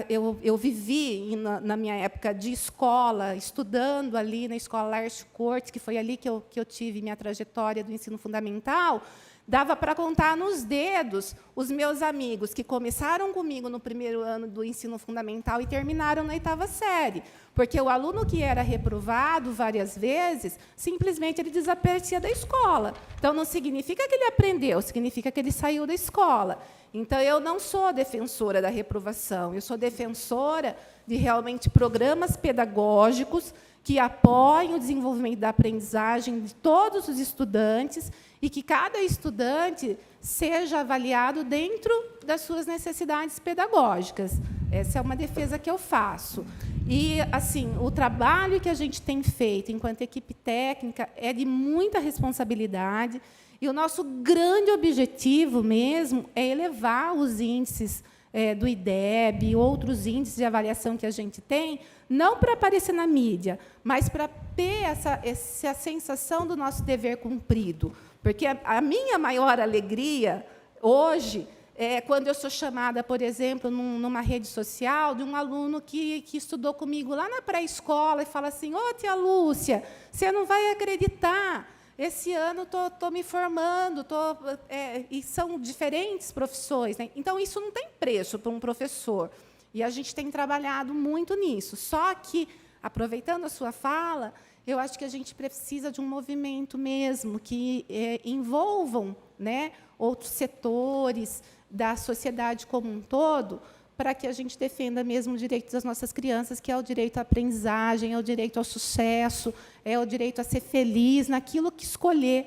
Eu vivi, na minha época de escola, estudando ali na Escola Laércio Cortes, que foi ali que eu tive minha trajetória do ensino fundamental, dava para contar nos dedos os meus amigos que começaram comigo no 1º ano do ensino fundamental e terminaram na 8ª série. Porque o aluno que era reprovado várias vezes, simplesmente ele desaparecia da escola. Então, não significa que ele aprendeu, significa que ele saiu da escola. Então, eu não sou defensora da reprovação, eu sou defensora de realmente programas pedagógicos que apoiem o desenvolvimento da aprendizagem de todos os estudantes e que cada estudante seja avaliado dentro das suas necessidades pedagógicas. Essa é uma defesa que eu faço. E, assim, o trabalho que a gente tem feito enquanto equipe técnica é de muita responsabilidade. E o nosso grande objetivo mesmo é elevar os índices do IDEB e outros índices de avaliação que a gente tem, não para aparecer na mídia, mas para ter essa sensação do nosso dever cumprido. Porque a minha maior alegria hoje é quando eu sou chamada, por exemplo, numa rede social, de um aluno que estudou comigo lá na pré-escola e fala assim: "Ô, tia Lúcia, você não vai acreditar, esse ano estou me formando", e são diferentes profissões, né? Então, isso não tem preço para um professor. E a gente tem trabalhado muito nisso. Só que, aproveitando a sua fala, eu acho que a gente precisa de um movimento mesmo que envolvam, né, outros setores da sociedade como um todo, para que a gente defenda mesmo o direito das nossas crianças, que é o direito à aprendizagem, é o direito ao sucesso, é o direito a ser feliz naquilo que escolher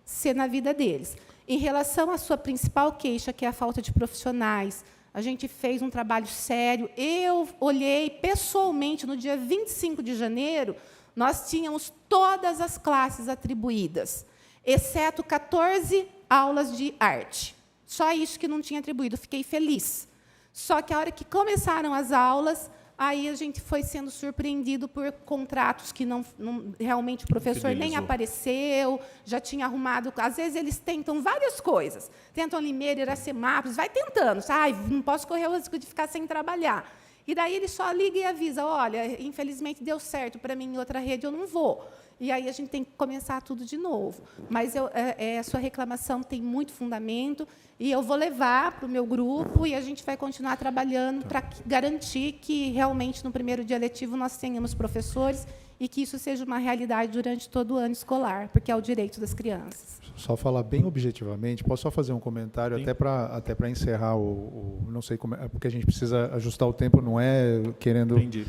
ser na vida deles. Em relação à sua principal queixa, que é a falta de profissionais, a gente fez um trabalho sério. Eu olhei pessoalmente, no dia 25 de janeiro, nós tínhamos todas as classes atribuídas, exceto 14 aulas de arte. Só isso que não tinha atribuído. Fiquei feliz. Só que, a hora que começaram as aulas, Aí a gente foi sendo surpreendido por contratos que realmente o professor nem Fidelizou. apareceu, já tinha arrumado. Às vezes eles tentam várias coisas. Tentam Limeira, Iracemápolis, vai tentando. Ai, não posso correr o risco de ficar sem trabalhar. E daí ele só liga e avisa, olha, infelizmente deu certo para mim em outra rede, eu não vou. E aí a gente tem que começar tudo de novo. Mas a sua reclamação tem muito fundamento e eu vou levar para o meu grupo e a gente vai continuar trabalhando para garantir que realmente no primeiro dia letivo nós tenhamos professores e que isso seja uma realidade durante todo o ano escolar, porque é o direito das crianças. Só falar bem objetivamente, posso só fazer um comentário até para encerrar não sei como é, porque a gente precisa ajustar o tempo, não é querendo... Entendi.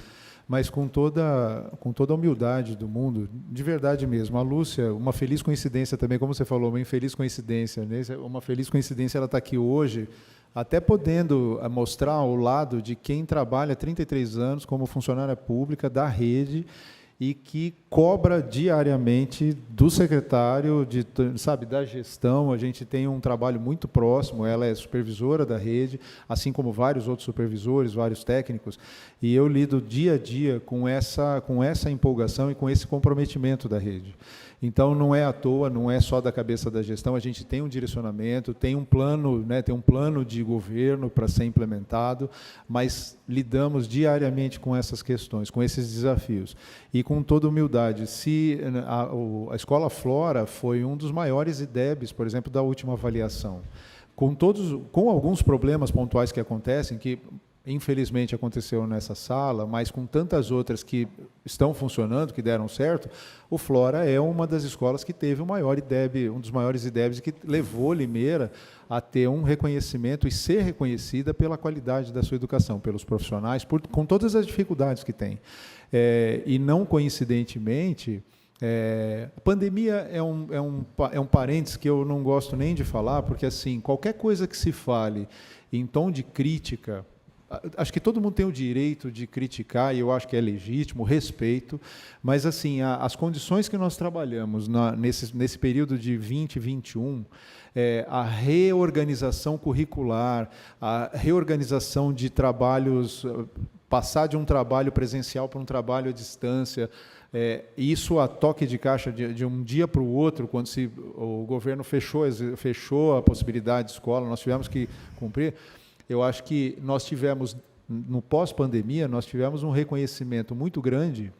Mas com toda a humildade do mundo, de verdade mesmo. A Lúcia, uma feliz coincidência também, como você falou, uma infeliz coincidência, né? Uma feliz coincidência ela está aqui hoje, até podendo mostrar o lado de quem trabalha há 33 anos como funcionária pública da rede e que cobra diariamente do secretário, da gestão. A gente tem um trabalho muito próximo, ela é supervisora da rede, assim como vários outros supervisores, vários técnicos, e eu lido dia a dia com essa empolgação e com esse comprometimento da rede. Então, não é à toa, não é só da cabeça da gestão, a gente tem um direcionamento, tem um plano, né, tem um plano de governo para ser implementado, mas lidamos diariamente com essas questões, com esses desafios. E com toda humildade, se a Escola Flora foi um dos maiores IDEBs, por exemplo, da última avaliação, com alguns problemas pontuais que acontecem, que infelizmente aconteceu nessa sala, mas com tantas outras que estão funcionando, que deram certo, o Flora é uma das escolas que teve o maior IDEB, um dos maiores IDEBs, que levou Limeira a ter um reconhecimento e ser reconhecida pela qualidade da sua educação, pelos profissionais, com todas as dificuldades que tem. E não coincidentemente, a pandemia é um parênteses que eu não gosto nem de falar, porque assim, qualquer coisa que se fale em tom de crítica, acho que todo mundo tem o direito de criticar, e eu acho que é legítimo, respeito, mas assim, as condições que nós trabalhamos nesse período de 2021, a reorganização curricular, a reorganização de trabalhos, passar de um trabalho presencial para um trabalho à distância, isso a toque de caixa de um dia para o outro, quando o governo fechou a possibilidade de escola, nós tivemos que cumprir. Eu acho que nós tivemos, no pós-pandemia, nós tivemos um reconhecimento muito grande,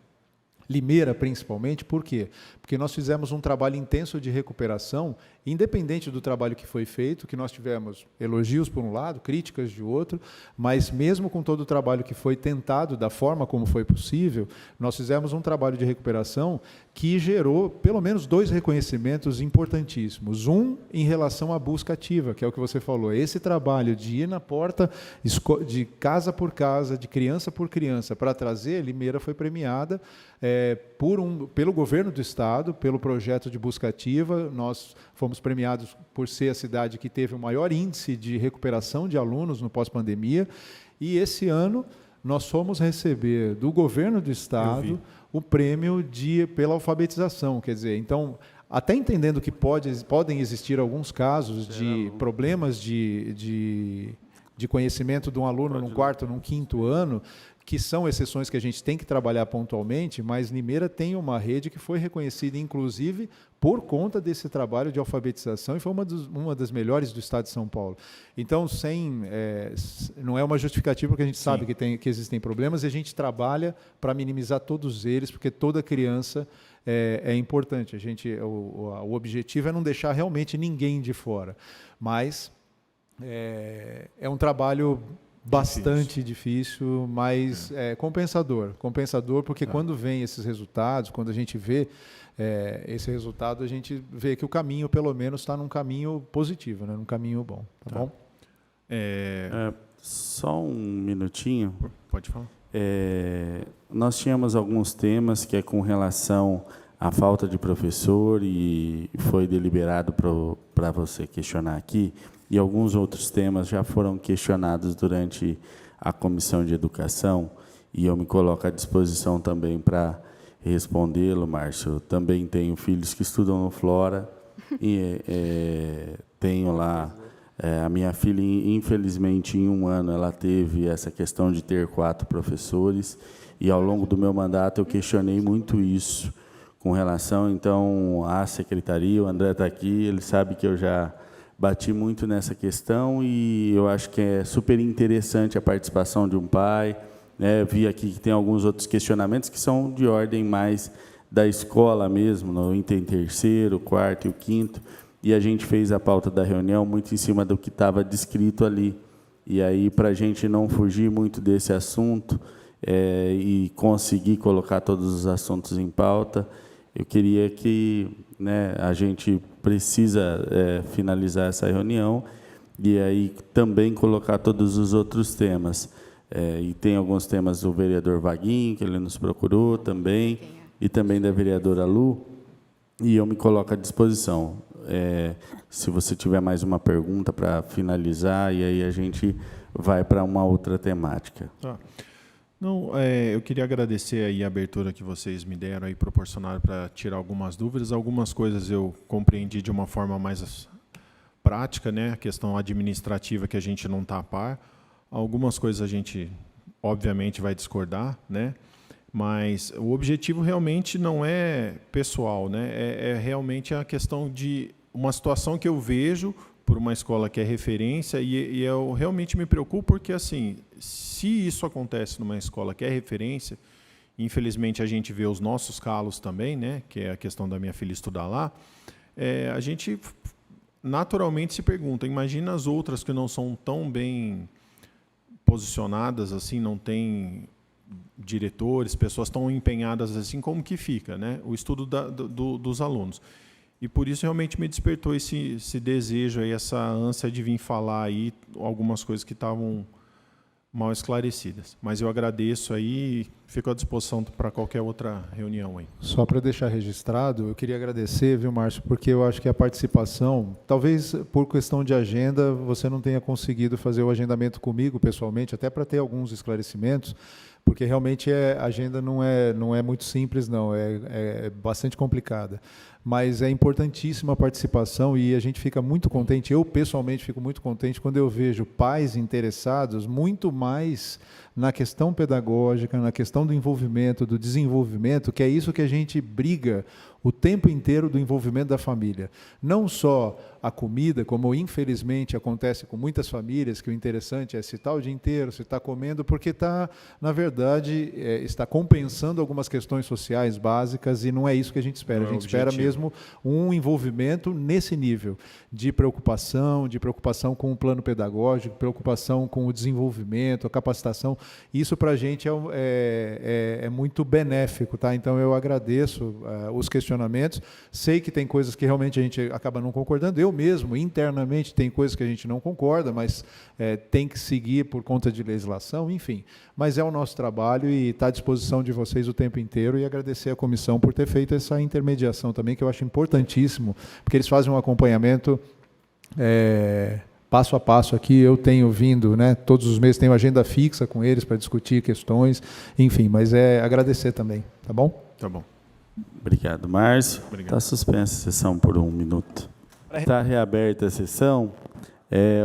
Limeira principalmente, por quê? Porque nós fizemos um trabalho intenso de recuperação, independente do trabalho que foi feito, que nós tivemos elogios por um lado, críticas de outro, mas mesmo com todo o trabalho que foi tentado, da forma como foi possível, nós fizemos um trabalho de recuperação que gerou pelo menos 2 reconhecimentos importantíssimos. Um, em relação à busca ativa, que é o que você falou, esse trabalho de ir na porta, de casa por casa, de criança por criança, para trazer, Limeira foi premiada pelo governo do Estado, pelo projeto de busca ativa. Nós fomos premiados por ser a cidade que teve o maior índice de recuperação de alunos no pós-pandemia, e esse ano nós fomos receber do governo do Estado o prêmio pela alfabetização. Quer dizer, então, até entendendo que podem existir alguns casos de problemas de conhecimento de um aluno num quarto, num quinto ano, que são exceções que a gente tem que trabalhar pontualmente, mas Limeira tem uma rede que foi reconhecida, inclusive, por conta desse trabalho de alfabetização, e foi uma das melhores do Estado de São Paulo. Então, não é uma justificativa, porque a gente sabe que existem problemas, e a gente trabalha para minimizar todos eles, porque toda criança é importante. O objetivo é não deixar realmente ninguém de fora. Mas é um trabalho bastante difícil, mas compensador, porque quando vem esses resultados, quando a gente vê esse resultado, a gente vê que o caminho, pelo menos, está num caminho positivo, né? Num caminho bom. Tá bom? Só um minutinho. Pode falar. Nós tínhamos alguns temas que é com relação à falta de professor, e foi deliberado para você questionar aqui, e alguns outros temas já foram questionados durante a Comissão de Educação, e eu me coloco à disposição também para respondê-lo, Márcio. Eu também tenho filhos que estudam no Flora, e tenho lá A minha filha, infelizmente, em um ano, ela teve essa questão de ter 4 professores, e ao longo do meu mandato eu questionei muito isso com relação, então, à secretaria. O André está aqui, ele sabe que eu já bati muito nessa questão, e eu acho que é super interessante a participação de um pai, né? Vi aqui que tem alguns outros questionamentos que são de ordem mais da escola mesmo, no item 3º, 4º e o 5º, e a gente fez a pauta da reunião muito em cima do que estava descrito ali. E aí, para a gente não fugir muito desse assunto e conseguir colocar todos os assuntos em pauta, eu queria que, né, a gente precisa finalizar essa reunião e aí também colocar todos os outros temas. E tem alguns temas do vereador Vaguinho, que ele nos procurou também, e também da vereadora Lu, e eu me coloco à disposição. Se você tiver mais uma pergunta para finalizar, e aí a gente vai para uma outra temática. Tá. Não, eu queria agradecer aí a abertura que vocês me deram e proporcionaram para tirar algumas dúvidas. Algumas coisas eu compreendi de uma forma mais prática, né? A questão administrativa que a gente não está a par. Algumas coisas a gente, obviamente, vai discordar, né? Mas o objetivo realmente não é pessoal, né? É realmente a questão de uma situação que eu vejo por uma escola que é referência, e eu realmente me preocupo porque, assim, se isso acontece numa escola que é referência, infelizmente a gente vê os nossos calos também, né? Que é a questão da minha filha estudar lá, a gente naturalmente se pergunta, imagina as outras que não são tão bem posicionadas, assim, não tem diretores, pessoas tão empenhadas assim, como que fica, né? O estudo dos alunos. E por isso realmente me despertou esse desejo, aí, essa ânsia de vir falar aí algumas coisas que estavam mal esclarecidas. Mas eu agradeço aí e fico à disposição para qualquer outra reunião aí. Só para deixar registrado, eu queria agradecer, viu, Márcio, porque eu acho que a participação, talvez por questão de agenda, você não tenha conseguido fazer o agendamento comigo pessoalmente, até para ter alguns esclarecimentos, porque realmente a agenda não é muito simples, não, é bastante complicada. Mas é importantíssima a participação e a gente fica muito contente, eu pessoalmente fico muito contente quando eu vejo pais interessados muito mais na questão pedagógica, na questão do envolvimento, do desenvolvimento, que é isso que a gente briga o tempo inteiro, do envolvimento da família. Não só a comida, como infelizmente acontece com muitas famílias, que o interessante é se está o dia inteiro, se está comendo, porque está, na verdade, está compensando algumas questões sociais básicas, e não é isso que a gente espera. A gente espera mesmo um envolvimento nesse nível de preocupação com o plano pedagógico, preocupação com o desenvolvimento, a capacitação. Isso para a gente é muito benéfico, tá? Então eu agradeço os questionamentos. Sei que tem coisas que realmente a gente acaba não concordando. Eu mesmo, internamente, tem coisas que a gente não concorda, mas tem que seguir por conta de legislação, enfim. Mas é o nosso trabalho e está à disposição de vocês o tempo inteiro, e agradecer à comissão por ter feito essa intermediação também, que eu acho importantíssimo, porque eles fazem um acompanhamento passo a passo aqui. Eu tenho vindo, né, todos os meses tenho agenda fixa com eles para discutir questões, enfim, mas agradecer também, tá bom? Tá bom. Obrigado, Márcio. Está suspensa a sessão por 1 minuto. Está reaberta a sessão.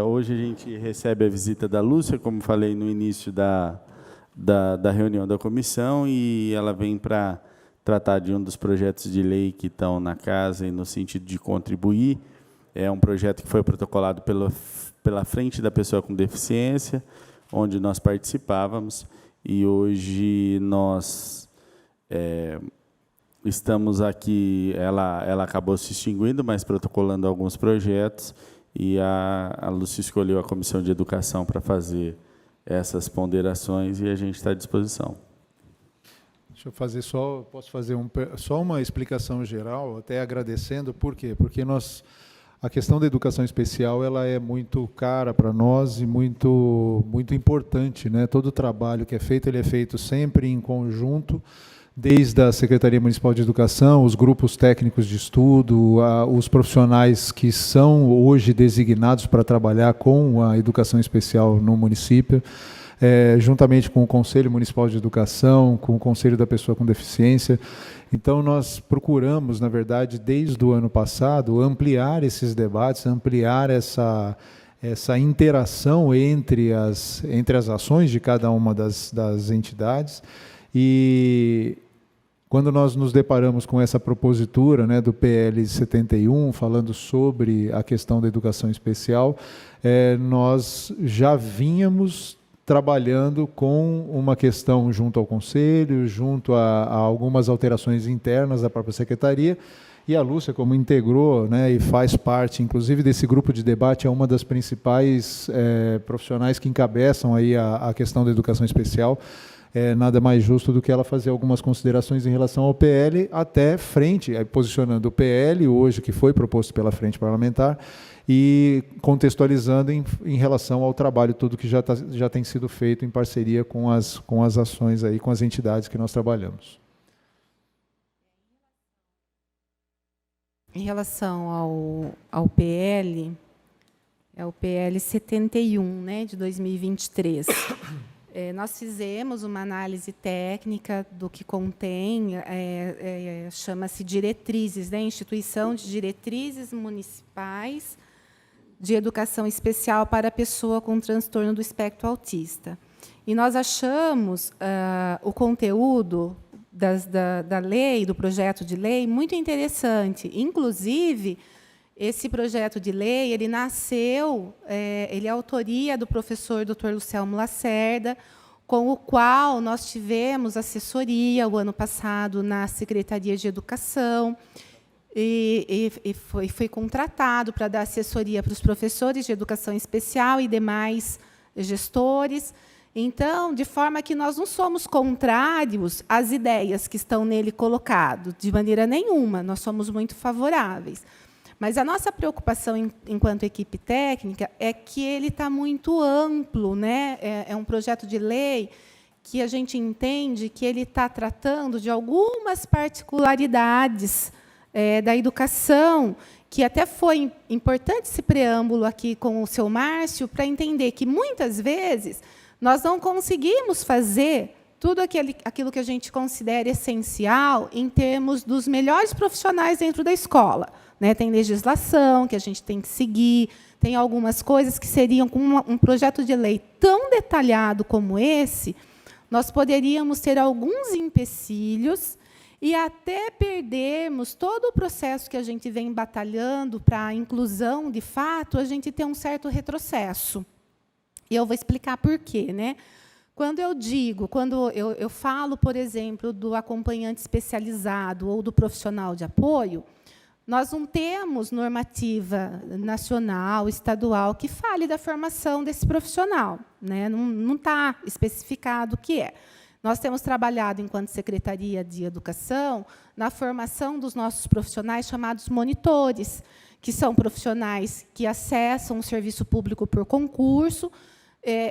Hoje a gente recebe a visita da Lúcia, como falei no início da reunião da comissão, e ela vem para tratar de um dos projetos de lei que estão na casa e no sentido de contribuir. É um projeto que foi protocolado pela Frente da Pessoa com Deficiência, onde nós participávamos, e hoje nós estamos aqui. Ela acabou se extinguindo, mas protocolando alguns projetos, e a Lúcia escolheu a Comissão de Educação para fazer essas ponderações, e a gente está à disposição. Deixa eu fazer posso fazer só uma explicação geral, até agradecendo. Por quê? Porque a questão da educação especial, ela é muito cara para nós e muito importante, né? Todo o trabalho que é feito, ele é feito sempre em conjunto, desde a Secretaria Municipal de Educação, os grupos técnicos de estudo, os profissionais que são hoje designados para trabalhar com a educação especial no município, juntamente com o Conselho Municipal de Educação, com o Conselho da Pessoa com Deficiência. Então, nós procuramos, na verdade, desde o ano passado, ampliar esses debates, ampliar essa interação entre as ações de cada uma das entidades. E quando nós nos deparamos com essa propositura, né, do PL 71, falando sobre a questão da educação especial, nós já vínhamos trabalhando com uma questão junto ao Conselho, junto a algumas alterações internas da própria Secretaria, e a Lúcia, como integrou, né, e faz parte, inclusive, desse grupo de debate, é uma das principais profissionais que encabeçam aí a questão da educação especial. Nada mais justo do que ela fazer algumas considerações em relação ao PL, até frente, posicionando o PL hoje, que foi proposto pela Frente Parlamentar, e contextualizando em relação ao trabalho todo que já tem sido feito em parceria com as ações, aí, com as entidades que nós trabalhamos. Em relação ao PL, é o PL 71, né, de 2023. Nós fizemos uma análise técnica do que contém, chama-se diretrizes, né, Instituição de Diretrizes Municipais de Educação Especial para a Pessoa com Transtorno do Espectro Autista. E nós achamos o conteúdo da lei, do projeto de lei, muito interessante. Inclusive, esse projeto de lei, ele nasceu, ele é autoria do professor Dr. Lucelmo Lacerda, com o qual nós tivemos assessoria o ano passado na Secretaria de Educação, e foi contratado para dar assessoria para os professores de educação especial e demais gestores. Então, de forma que nós não somos contrários às ideias que estão nele colocadas, de maneira nenhuma, nós somos muito favoráveis. Mas a nossa preocupação, enquanto equipe técnica, é que ele está muito amplo, né? É um projeto de lei que a gente entende que ele está tratando de algumas particularidades da educação, que até foi importante esse preâmbulo aqui com o seu Márcio, para entender que, muitas vezes, nós não conseguimos fazer tudo aquilo que a gente considera essencial em termos dos melhores profissionais dentro da escola. Né? Tem legislação que a gente tem que seguir, tem algumas coisas que seriam, com um projeto de lei tão detalhado como esse, nós poderíamos ter alguns empecilhos e até perdermos todo o processo que a gente vem batalhando para a inclusão, de fato, a gente ter um certo retrocesso. E eu vou explicar por quê, né? Quando eu falo, por exemplo, do acompanhante especializado ou do profissional de apoio, nós não temos normativa nacional, estadual, que fale da formação desse profissional, né? Não está especificado o que é. Nós temos trabalhado, enquanto Secretaria de Educação, na formação dos nossos profissionais chamados monitores, que são profissionais que acessam o serviço público por concurso,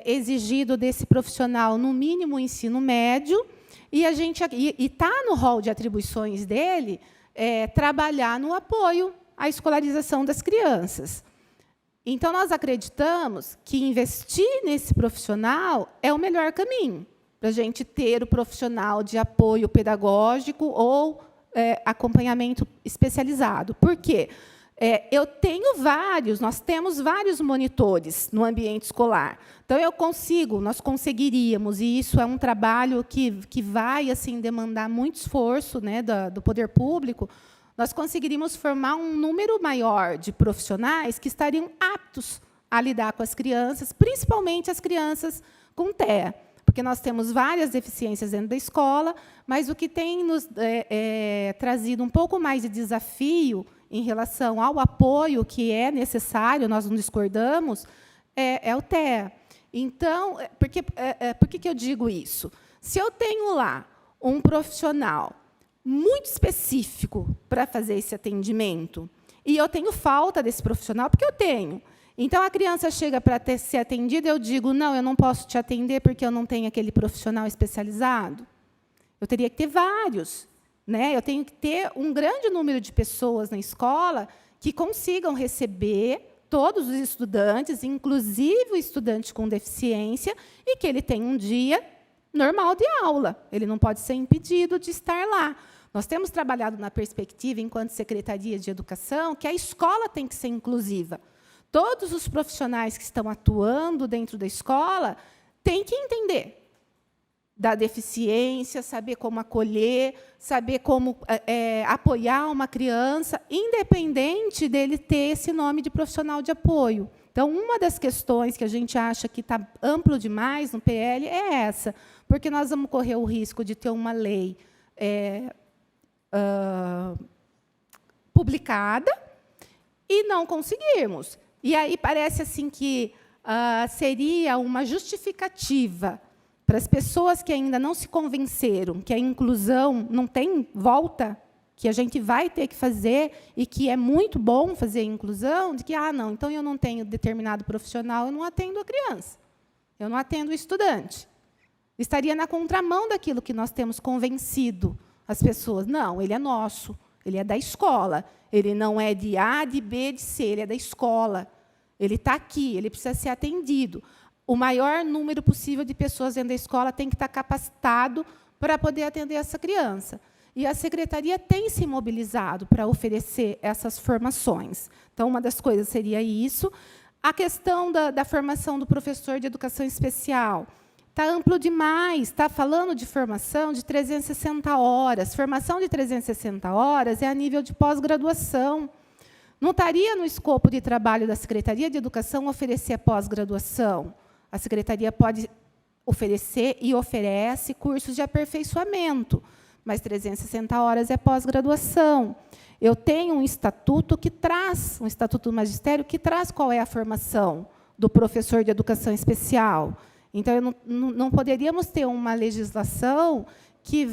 exigido desse profissional, no mínimo, o ensino médio, e está no rol de atribuições dele trabalhar no apoio à escolarização das crianças. Então, nós acreditamos que investir nesse profissional é o melhor caminho para a gente ter o profissional de apoio pedagógico ou acompanhamento especializado. Por quê? Nós temos vários monitores no ambiente escolar. Então, nós conseguiríamos, e isso é um trabalho que vai assim, demandar muito esforço, né, do poder público, nós conseguiríamos formar um número maior de profissionais que estariam aptos a lidar com as crianças, principalmente as crianças com TEA, porque nós temos várias deficiências dentro da escola, mas o que tem nos trazido um pouco mais de desafio em relação ao apoio que é necessário, nós não discordamos, é o TEA. Então, por que eu digo isso? Se eu tenho lá um profissional muito específico para fazer esse atendimento, e eu tenho falta desse profissional, porque eu tenho. Então, a criança chega para ser atendida, eu digo, não, eu não posso te atender porque eu não tenho aquele profissional especializado. Eu teria que ter vários. Né? Eu tenho que ter um grande número de pessoas na escola que consigam receber todos os estudantes, inclusive o estudante com deficiência, e que ele tenha um dia normal de aula. Ele não pode ser impedido de estar lá. Nós temos trabalhado na perspectiva, enquanto Secretaria de Educação, que a escola tem que ser inclusiva. todos os profissionais que estão atuando dentro da escola têm que entender da deficiência, saber como acolher, saber como apoiar uma criança, independente dele ter esse nome de profissional de apoio. Então, uma das questões que a gente acha que está amplo demais no PL é essa, porque nós vamos correr o risco de ter uma lei publicada e não conseguirmos. E aí parece assim que seria uma justificativa para as pessoas que ainda não se convenceram que a inclusão não tem volta, que a gente vai ter que fazer e que é muito bom fazer a inclusão, de que, não, então eu não tenho determinado profissional, eu não atendo a criança, eu não atendo o estudante. Estaria na contramão daquilo que nós temos convencido as pessoas. Não, ele é nosso, ele é da escola, ele não é de A, de B, de C, ele é da escola. Ele está aqui, ele precisa ser atendido. O maior número possível de pessoas dentro da escola tem que estar capacitado para poder atender essa criança. E a secretaria tem se mobilizado para oferecer essas formações. Então, uma das coisas seria isso. A questão da formação do professor de educação especial. Está amplo demais, está falando de formação de 360 horas. Formação de 360 horas é a nível de pós-graduação. Não estaria no escopo de trabalho da Secretaria de Educação oferecer pós-graduação. A Secretaria pode oferecer e oferece cursos de aperfeiçoamento, mas 360 horas é pós-graduação. Eu tenho um estatuto que traz, um estatuto do magistério, que traz qual é a formação do professor de educação especial. Então, não poderíamos ter uma legislação que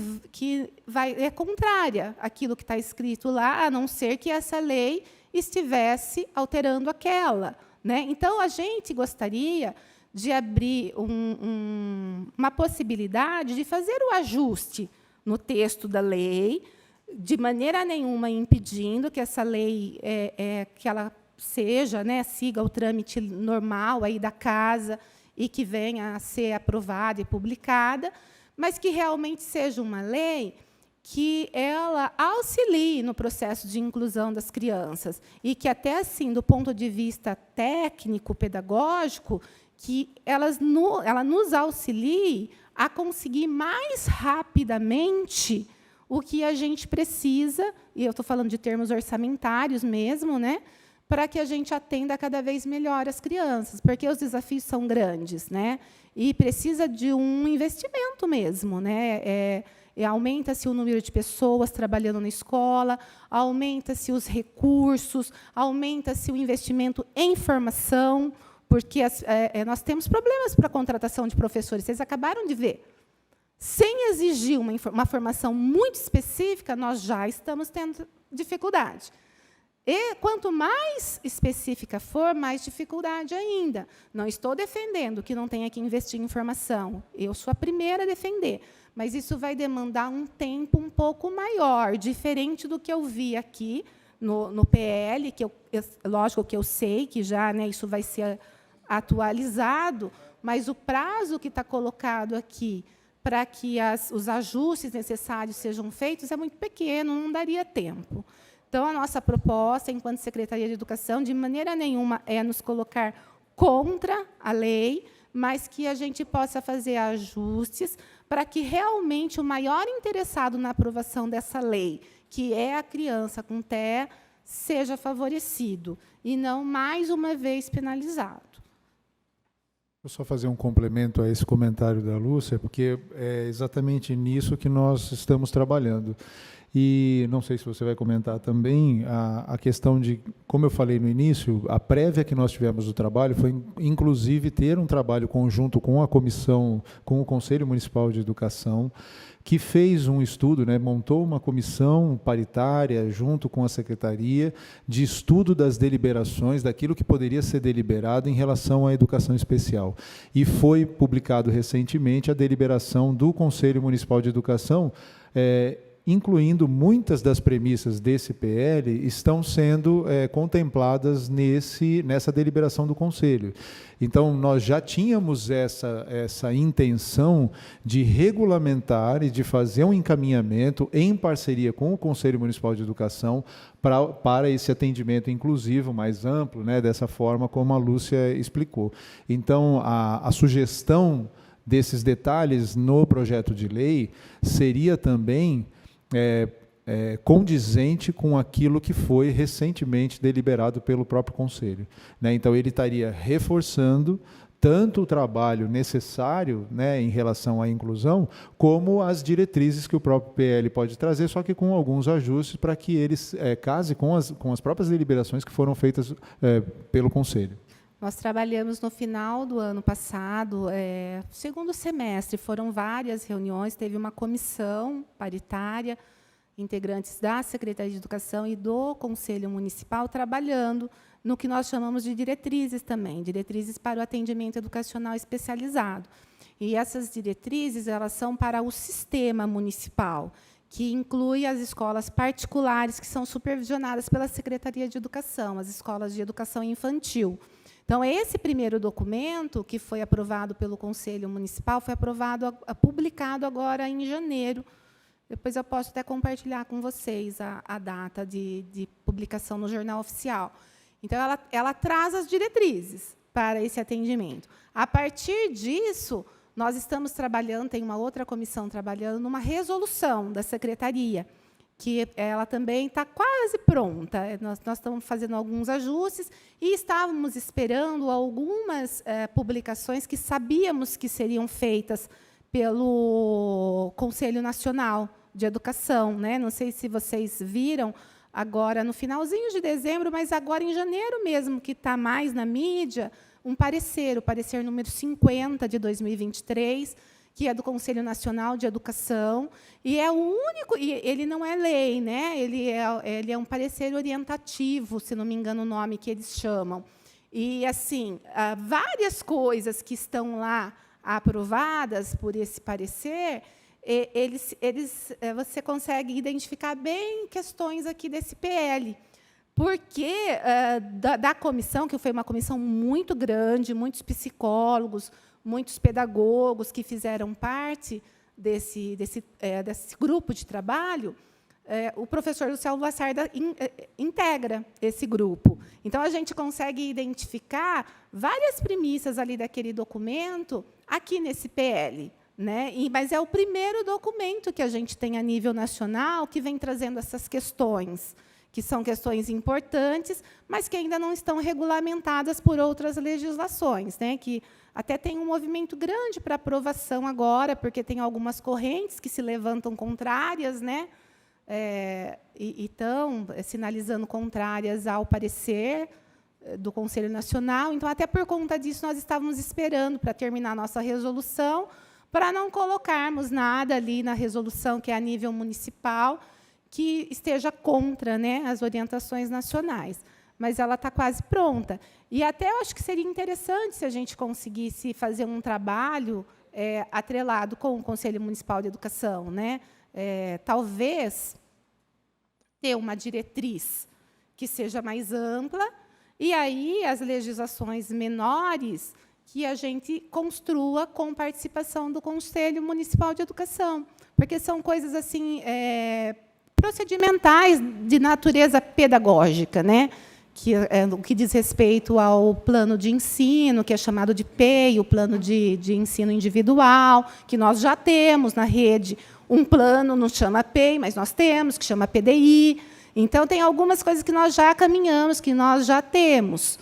é contrária àquilo que está escrito lá, a não ser que essa lei estivesse alterando aquela. Né? Então, a gente gostaria de abrir uma possibilidade de fazer o ajuste no texto da lei, de maneira nenhuma impedindo que essa lei que ela seja, né, siga o trâmite normal aí da casa e que venha a ser aprovada e publicada, mas que realmente seja uma lei que ela auxilie no processo de inclusão das crianças e que, até assim, do ponto de vista técnico, pedagógico, que ela nos auxilie a conseguir mais rapidamente o que a gente precisa, e eu estou falando de termos orçamentários mesmo, né, para que a gente atenda cada vez melhor as crianças, porque os desafios são grandes, né, e precisa de um investimento mesmo, né, aumenta-se o número de pessoas trabalhando na escola, aumenta-se os recursos, aumenta-se o investimento em formação, porque nós temos problemas para a contratação de professores, vocês acabaram de ver. Sem exigir uma formação muito específica, nós já estamos tendo dificuldade. E quanto mais específica for, mais dificuldade ainda. Não estou defendendo que não tenha que investir em formação. Eu sou a primeira a defender. Mas isso vai demandar um tempo um pouco maior, diferente do que eu vi aqui no PL, que lógico que eu sei que já, né, isso vai ser atualizado, mas o prazo que está colocado aqui para que os ajustes necessários sejam feitos é muito pequeno, não daria tempo. Então, a nossa proposta, enquanto Secretaria de Educação, de maneira nenhuma é nos colocar contra a lei, mas que a gente possa fazer ajustes para que realmente o maior interessado na aprovação dessa lei, que é a criança com TEA, seja favorecido e não, mais uma vez, penalizado. Vou só fazer um complemento a esse comentário da Lúcia, porque é exatamente nisso que nós estamos trabalhando. E não sei se você vai comentar também a questão de, como eu falei no início, a prévia que nós tivemos do trabalho foi, inclusive, ter um trabalho conjunto com a comissão, com o Conselho Municipal de Educação, que fez um estudo, né, montou uma comissão paritária junto com a secretaria de estudo das deliberações, daquilo que poderia ser deliberado em relação à educação especial. E foi publicado recentemente a deliberação do Conselho Municipal de Educação, incluindo muitas das premissas desse PL, estão sendo contempladas nessa deliberação do Conselho. Então, nós já tínhamos essa intenção de regulamentar e de fazer um encaminhamento em parceria com o Conselho Municipal de Educação para esse atendimento inclusivo, mais amplo, né, dessa forma como a Lúcia explicou. Então, a sugestão desses detalhes no projeto de lei seria também condizente com aquilo que foi recentemente deliberado pelo próprio Conselho, né? Então, ele estaria reforçando tanto o trabalho necessário, né, em relação à inclusão, como as diretrizes que o próprio PL pode trazer, só que com alguns ajustes para que eles case com as próprias deliberações que foram feitas pelo Conselho. Nós trabalhamos no final do ano passado, segundo semestre, foram várias reuniões, teve uma comissão paritária, integrantes da Secretaria de Educação e do Conselho Municipal, trabalhando no que nós chamamos de diretrizes também, diretrizes para o atendimento educacional especializado. E essas diretrizes, elas são para o sistema municipal, que inclui as escolas particulares que são supervisionadas pela Secretaria de Educação, as escolas de educação infantil. Então, esse primeiro documento, que foi aprovado pelo Conselho Municipal, foi publicado agora em janeiro. Depois eu posso até compartilhar com vocês a data de publicação no Jornal Oficial. Então, ela traz as diretrizes para esse atendimento. A partir disso, nós estamos trabalhando, tem uma outra comissão trabalhando numa resolução da Secretaria, que ela também está quase pronta. Nós estamos fazendo alguns ajustes e estávamos esperando algumas publicações que sabíamos que seriam feitas pelo Conselho Nacional de Educação, né? Não sei se vocês viram, agora no finalzinho de dezembro, mas agora em janeiro mesmo, que está mais na mídia, o parecer número 50 de 2023, que é do Conselho Nacional de Educação, e é o único, e ele não é lei, né? Ele é um parecer orientativo, se não me engano o nome que eles chamam. E, assim, várias coisas que estão lá aprovadas por esse parecer, você consegue identificar bem questões aqui desse PL. Porque da comissão, que foi uma comissão muito grande, muitos psicólogos, muitos pedagogos que fizeram parte desse grupo de trabalho, o professor Luciano Lacerda integra esse grupo. Então, a gente consegue identificar várias premissas ali daquele documento aqui nesse PL. Né? Mas é o primeiro documento que a gente tem a nível nacional que vem trazendo essas questões, que são questões importantes, mas que ainda não estão regulamentadas por outras legislações, né? Que até tem um movimento grande para aprovação agora, porque tem algumas correntes que se levantam contrárias, né? E estão sinalizando contrárias ao parecer do Conselho Nacional. Então, até por conta disso, nós estávamos esperando para terminar a nossa resolução, para não colocarmos nada ali na resolução, que é a nível municipal, que esteja contra, né, as orientações nacionais. Mas ela está quase pronta. E até eu acho que seria interessante se a gente conseguisse fazer um trabalho atrelado com o Conselho Municipal de Educação, né? Talvez ter uma diretriz que seja mais ampla, e aí as legislações menores que a gente construa com participação do Conselho Municipal de Educação, porque são coisas assim procedimentais de natureza pedagógica, né? O que diz respeito ao plano de ensino, que é chamado de PEI, o plano de ensino individual, que nós já temos na rede. Um plano não chama PEI, mas nós temos, que chama PDI. Então, tem algumas coisas que nós já caminhamos, que nós já temos.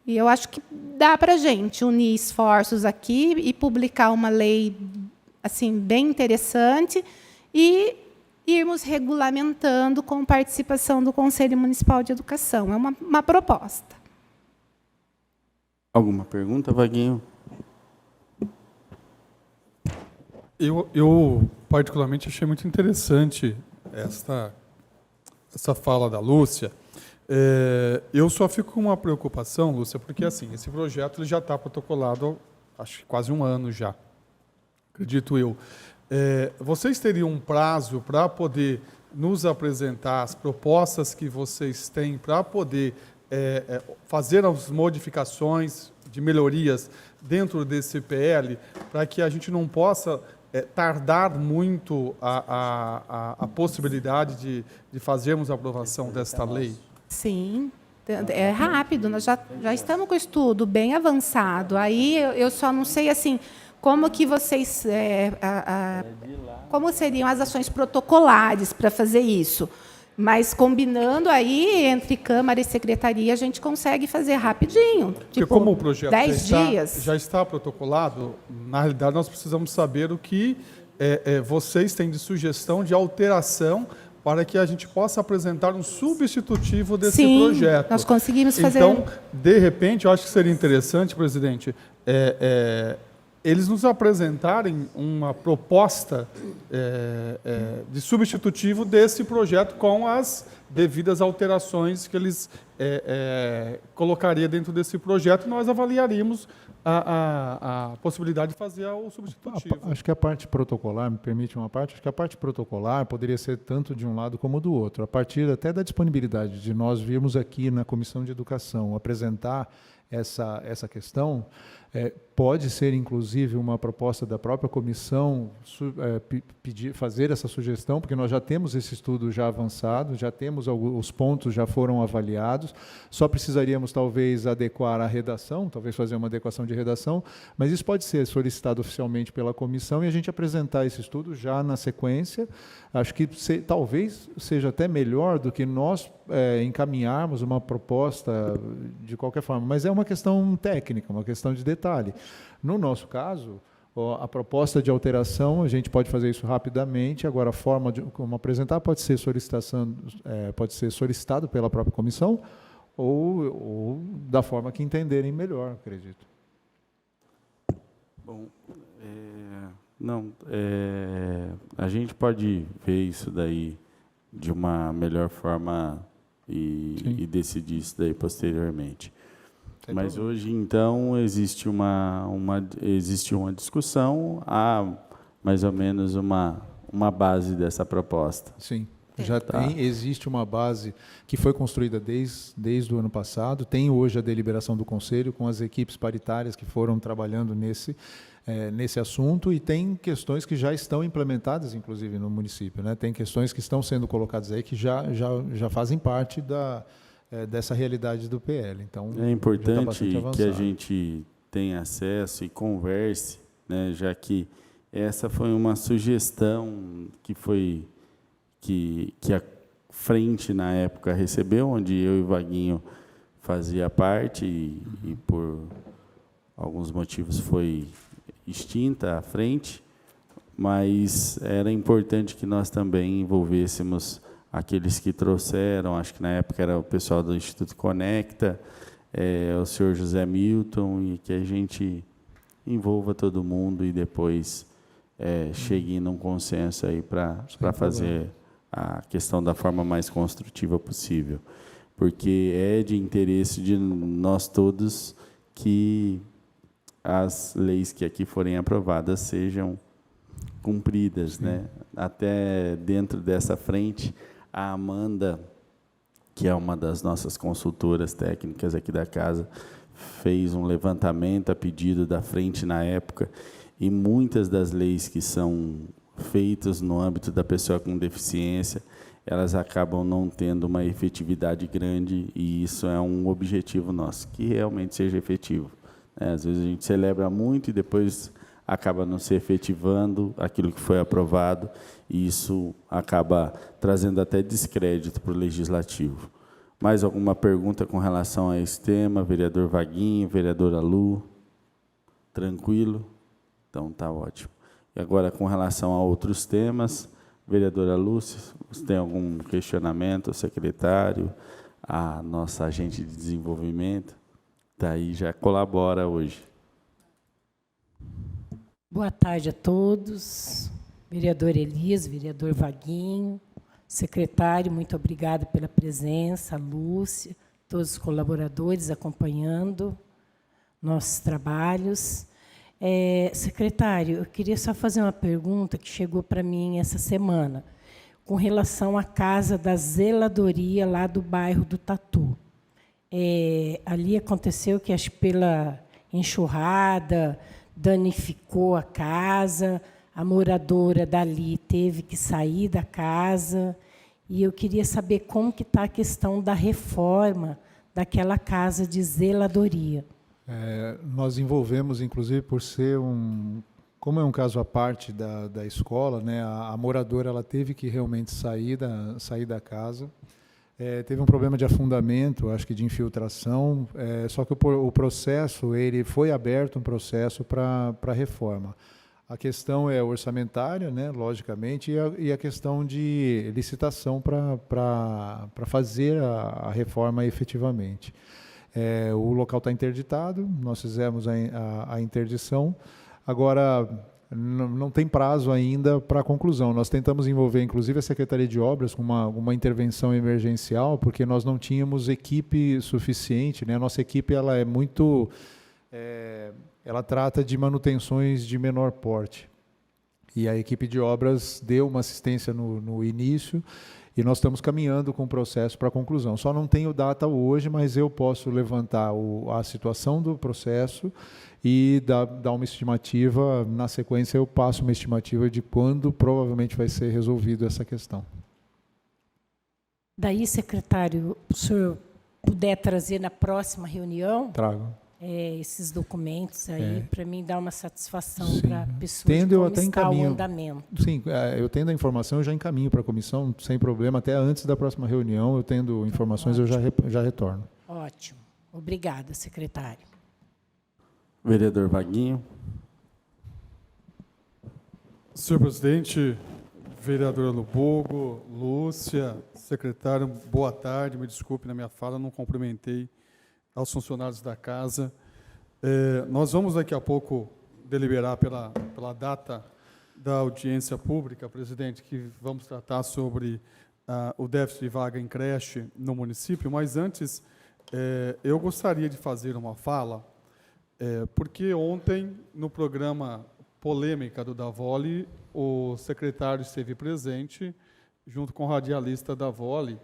E eu acho que dá para a gente unir esforços aqui e publicar uma lei assim, bem interessante e irmos regulamentando com participação do Conselho Municipal de Educação. É uma proposta. Alguma pergunta, Vaguinho? Eu particularmente, achei muito interessante essa fala da Lúcia. Eu só fico com uma preocupação, Lúcia, porque assim, esse projeto ele já está protocolado, acho que quase um ano já, acredito eu. Vocês teriam um prazo para poder nos apresentar as propostas que vocês têm para poder fazer as modificações de melhorias dentro desse PL, para que a gente não possa tardar muito a possibilidade de fazermos a aprovação desta lei? Sim, é rápido, nós já estamos com o estudo bem avançado. Aí eu só não sei assim como que vocês, como seriam as ações protocolares para fazer isso. Mas combinando aí entre Câmara e Secretaria, a gente consegue fazer rapidinho. Porque tipo, como o projeto 10 dias. já está protocolado, na realidade nós precisamos saber o que vocês têm de sugestão de alteração para que a gente possa apresentar um substitutivo desse projeto. Nós conseguimos fazer. Então, de repente, eu acho que seria interessante, presidente, eles nos apresentarem uma proposta de substitutivo desse projeto com as devidas alterações que eles colocariam dentro desse projeto, e nós avaliaríamos a possibilidade de fazer o substitutivo. Acho que a parte protocolar, me permite uma parte, acho que a parte protocolar poderia ser tanto de um lado como do outro, a partir até da disponibilidade de nós virmos aqui na Comissão de Educação apresentar essa questão. Pode ser, inclusive, uma proposta da própria comissão fazer essa sugestão, porque nós já temos esse estudo já avançado, já temos os pontos já foram avaliados, só precisaríamos talvez adequar a redação, talvez fazer uma adequação de redação, mas isso pode ser solicitado oficialmente pela comissão e a gente apresentar esse estudo já na sequência. Acho que talvez seja até melhor do que nós encaminharmos uma proposta de qualquer forma, mas é uma questão técnica, uma questão de detalhe. No nosso caso, a proposta de alteração, a gente pode fazer isso rapidamente, agora a forma de como apresentar pode ser solicitado pela própria comissão ou da forma que entenderem melhor, acredito. Bom, a gente pode ver isso daí de uma melhor forma e decidir isso daí posteriormente. Mas hoje, então, existe uma discussão, há mais ou menos uma base dessa proposta. Sim, já existe uma base que foi construída desde o ano passado, tem hoje a deliberação do Conselho com as equipes paritárias que foram trabalhando nesse assunto, e tem questões que já estão implementadas, inclusive, no município, né? Tem questões que estão sendo colocadas aí que já fazem parte dessa realidade do PL. Então, é importante que a gente tenha acesso e converse, né, já que essa foi uma sugestão que a frente, na época, recebeu, onde eu e Vaguinho fazia parte e por alguns motivos foi extinta a frente, mas era importante que nós também envolvêssemos aqueles que trouxeram, acho que na época era o pessoal do Instituto Conecta, o senhor José Milton, e que a gente envolva todo mundo e depois chegue num consenso aí para fazer a questão da forma mais construtiva possível. Porque é de interesse de nós todos que as leis que aqui forem aprovadas sejam cumpridas, né? Até dentro dessa frente, a Amanda, que é uma das nossas consultoras técnicas aqui da casa, fez um levantamento a pedido da frente na época, e muitas das leis que são feitas no âmbito da pessoa com deficiência, elas acabam não tendo uma efetividade grande, e isso é um objetivo nosso, que realmente seja efetivo. Às vezes a gente celebra muito e depois acaba não se efetivando aquilo que foi aprovado, e isso acaba trazendo até descrédito para o Legislativo. Mais alguma pergunta com relação a esse tema? Vereador Vaguinho, vereadora Lu? Tranquilo? Então, está ótimo. E agora, com relação a outros temas, vereadora Lúcia, você tem algum questionamento ao secretário, a nossa agente de desenvolvimento? Daí já colabora hoje. Boa tarde a todos. Vereador Elias, vereador Vaguinho, secretário, muito obrigada pela presença, Lúcia, todos os colaboradores acompanhando nossos trabalhos. Secretário, eu queria só fazer uma pergunta que chegou para mim essa semana, com relação à casa da zeladoria lá do bairro do Tatu. Ali aconteceu que, acho que pela enxurrada, danificou a casa, a moradora dali teve que sair da casa, e eu queria saber como que está a questão da reforma daquela casa de zeladoria. Nós envolvemos, inclusive, por ser como é um caso à parte da escola, né, a moradora ela teve que realmente sair da casa. Teve um problema de afundamento, acho que de infiltração, só que o processo, ele foi aberto um processo para reforma. A questão é orçamentária, né, logicamente, e a questão de licitação para fazer a reforma efetivamente. O local está interditado, nós fizemos a interdição, agora não tem prazo ainda para a conclusão. Nós tentamos envolver, inclusive, a Secretaria de Obras com uma intervenção emergencial, porque nós não tínhamos equipe suficiente, né? A nossa equipe ela é muito... ela trata de manutenções de menor porte. E a equipe de obras deu uma assistência no início, e nós estamos caminhando com o processo para a conclusão. Só não tenho data hoje, mas eu posso levantar a situação do processo e dar uma estimativa. Na sequência, eu passo uma estimativa de quando provavelmente vai ser resolvida essa questão. Daí, secretário, o senhor puder trazer na próxima reunião, Trago. esses documentos aí, para mim dar uma satisfação Sim. para a pessoa Tendo, de eu como até está encaminho. o andamento. Sim, eu tendo a informação, eu já encaminho para a comissão, sem problema. Até antes da próxima reunião, eu tendo informações, eu já retorno. Ótimo. Obrigada, secretário. Vereador Vaguinho. Senhor presidente, vereadora Lubogo, Lúcia, secretário, boa tarde. Me desculpe na minha fala, não cumprimentei aos funcionários da casa. Nós vamos daqui a pouco deliberar pela data da audiência pública, presidente, que vamos tratar sobre o déficit de vaga em creche no município, mas antes eu gostaria de fazer uma fala, porque ontem, no programa Polêmica do Davoli, o secretário esteve presente, junto com o radialista Davoli,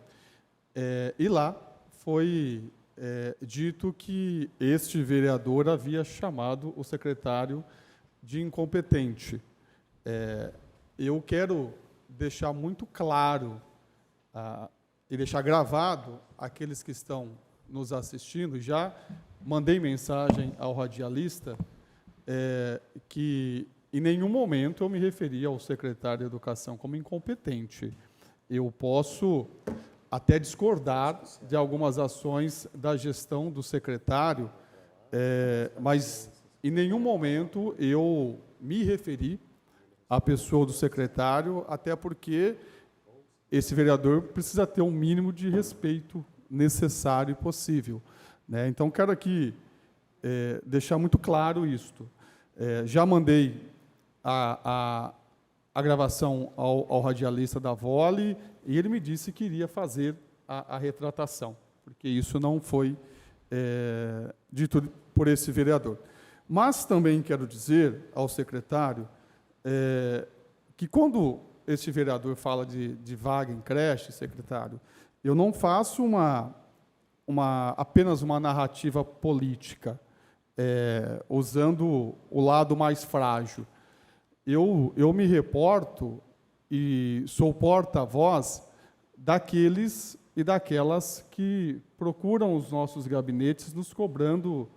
e lá foi dito que este vereador havia chamado o secretário de incompetente. Eu quero deixar muito claro e deixar gravado aqueles que estão nos assistindo. Já mandei mensagem ao radialista que em nenhum momento eu me referi ao secretário de Educação como incompetente. Eu posso até discordar de algumas ações da gestão do secretário, mas em nenhum momento eu me referi à pessoa do secretário, até porque esse vereador precisa ter um mínimo de respeito necessário e possível, né? Então, quero aqui deixar muito claro isto. Já mandei a gravação ao radialista Davoli, e ele me disse que iria fazer a retratação, porque isso não foi dito por esse vereador. Mas também quero dizer ao secretário que quando esse vereador fala de vaga em creche, secretário, eu não faço apenas uma narrativa política, usando o lado mais frágil. Eu me reporto e sou porta-voz daqueles e daquelas que procuram os nossos gabinetes, nos cobrando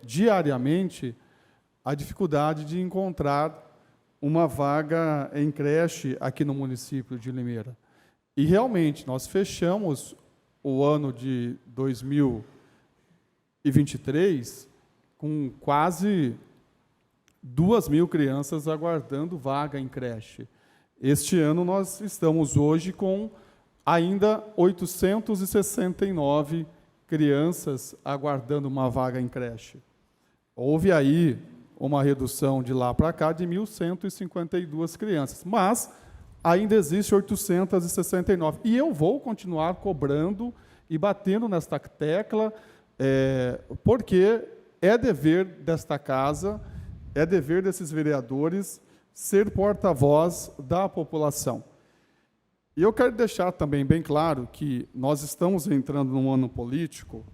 diariamente a dificuldade de encontrar uma vaga em creche aqui no município de Limeira. E, realmente, nós fechamos o ano de 2023 com quase 2.000 crianças aguardando vaga em creche. Este ano nós estamos hoje com ainda 869 crianças aguardando uma vaga em creche. Houve aí uma redução de lá para cá de 1.152 crianças, mas ainda existe 869. E eu vou continuar cobrando e batendo nesta tecla, porque é dever desta casa é dever desses vereadores ser porta-voz da população. E eu quero deixar também bem claro que nós estamos entrando num ano político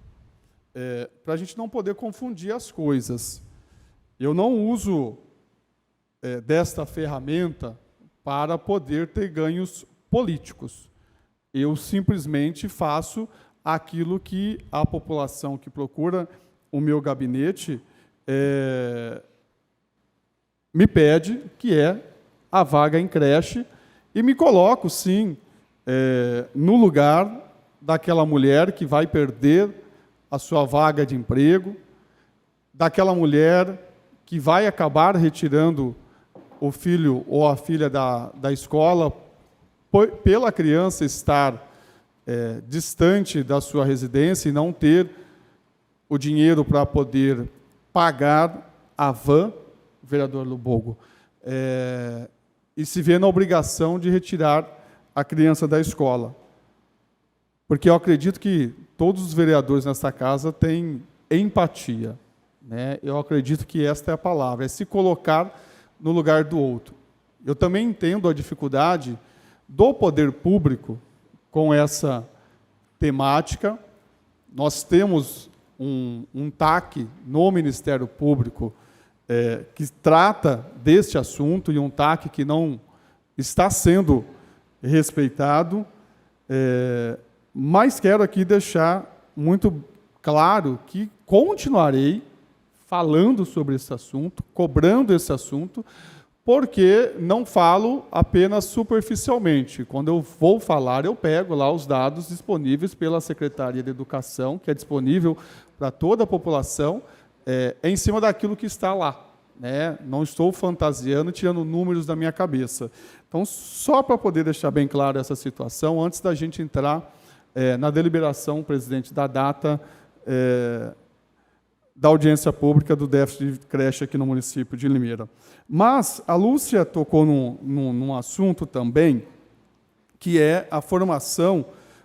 para a gente não poder confundir as coisas. Eu não uso desta ferramenta para poder ter ganhos políticos. Eu simplesmente faço aquilo que a população que procura o meu gabinete me pede, que é a vaga em creche, e me coloco, sim, no lugar daquela mulher que vai perder a sua vaga de emprego, daquela mulher que vai acabar retirando o filho ou a filha da escola pela criança estar distante da sua residência e não ter o dinheiro para poder pagar a van, vereador Lubogo, e se vê na obrigação de retirar a criança da escola. Porque eu acredito que todos os vereadores nesta casa têm empatia, né? Eu acredito que esta é a palavra, é se colocar no lugar do outro. Eu também entendo a dificuldade do poder público com essa temática. Nós temos um TAC no Ministério Público que trata deste assunto, e um TAC que não está sendo respeitado, mas quero aqui deixar muito claro que continuarei falando sobre esse assunto, cobrando esse assunto, porque não falo apenas superficialmente. Quando eu vou falar, eu pego lá os dados disponíveis pela Secretaria de Educação, que é disponível para toda a população, em cima daquilo que está lá, né? Não estou fantasiando, tirando números da minha cabeça. Então, só para poder deixar bem claro essa situação, antes da gente entrar na deliberação, presidente, da data da audiência pública do déficit de creche aqui no município de Limeira. Mas a Lúcia tocou num assunto também, que é a formação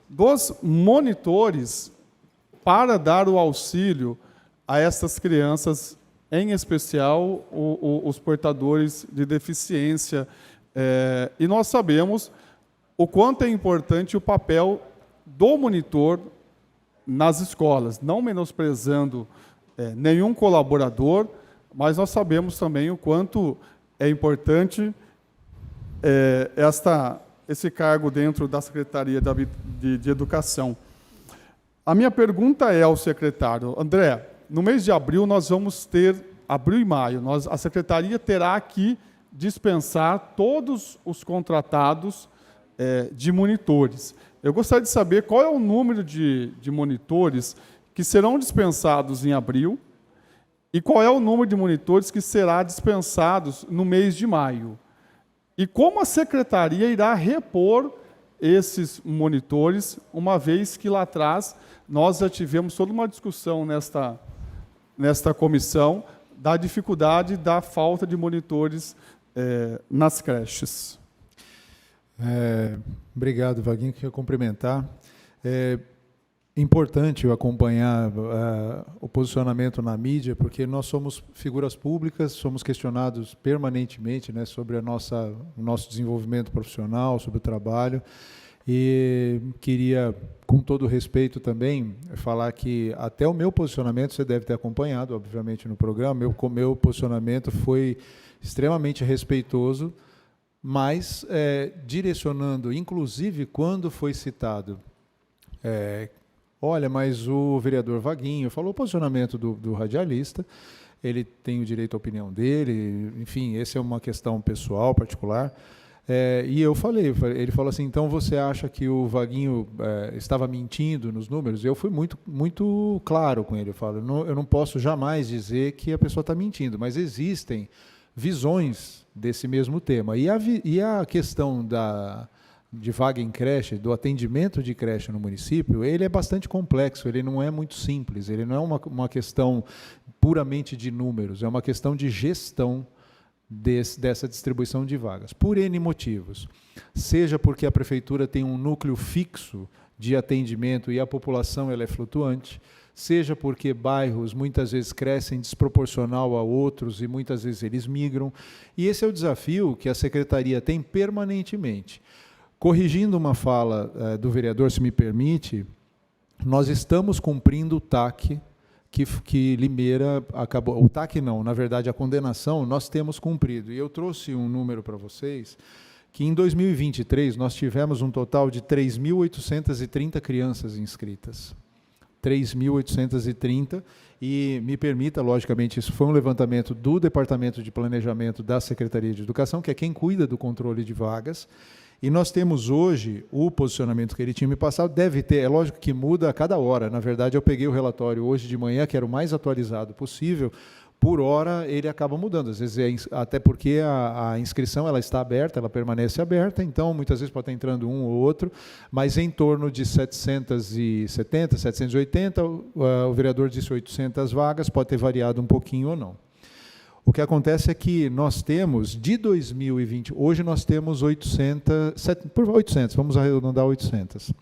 dos monitores para dar o auxílio a essas crianças, em especial os portadores de deficiência. E nós sabemos o quanto é importante o papel do monitor nas escolas, não menosprezando nenhum colaborador, mas nós sabemos também o quanto é importante esse cargo dentro da Secretaria de Educação. A minha pergunta é ao secretário: André, no mês de abril nós vamos ter, abril e maio, a Secretaria terá que dispensar todos os contratados de monitores. Eu gostaria de saber qual é o número de monitores que serão dispensados em abril e qual é o número de monitores que será dispensados no mês de maio. E como a Secretaria irá repor esses monitores, uma vez que lá atrás nós já tivemos toda uma discussão nesta comissão da dificuldade da falta de monitores nas creches. Obrigado, Vaguinho, queria cumprimentar. É importante eu acompanhar o posicionamento na mídia, porque nós somos figuras públicas, somos questionados permanentemente, né, sobre o nosso desenvolvimento profissional, sobre o trabalho. E queria, com todo respeito também, falar que até o meu posicionamento, você deve ter acompanhado, obviamente, no programa, meu posicionamento foi extremamente respeitoso, mas direcionando, inclusive, quando foi citado, olha, mas o vereador Vaguinho falou o posicionamento do radialista, ele tem o direito à opinião dele, enfim, essa é uma questão pessoal, particular. E eu falei, ele falou assim: então você acha que o Vaguinho estava mentindo nos números? Eu fui muito, muito claro com ele. Eu falo, eu não posso jamais dizer que a pessoa está mentindo, mas existem visões desse mesmo tema. E a questão de vaga em creche, do atendimento de creche no município, ele é bastante complexo, ele não é muito simples, ele não é uma questão puramente de números, é uma questão de gestão dessa distribuição de vagas, por N motivos. Seja porque a prefeitura tem um núcleo fixo de atendimento e a população ela é flutuante, seja porque bairros muitas vezes crescem desproporcional a outros e muitas vezes eles migram. E esse é o desafio que a Secretaria tem permanentemente. Corrigindo uma fala do vereador, se me permite, nós estamos cumprindo o TAC que Limeira acabou... O TAC não, na verdade, a condenação nós temos cumprido. E eu trouxe um número para vocês, que em 2023 nós tivemos um total de 3.830 crianças inscritas. 3.830, e me permita, logicamente, isso foi um levantamento do Departamento de Planejamento da Secretaria de Educação, que é quem cuida do controle de vagas, e nós temos hoje o posicionamento que ele tinha me passado, deve ter, é lógico que muda a cada hora, na verdade eu peguei o relatório hoje de manhã, que era o mais atualizado possível, por hora ele acaba mudando, às vezes até porque a inscrição ela está aberta, ela permanece aberta, então muitas vezes pode estar entrando um ou outro, mas em torno de 770, 780, o vereador disse 800 vagas, pode ter variado um pouquinho ou não. O que acontece é que nós temos, de 2020, hoje nós temos 800, vamos arredondar 800.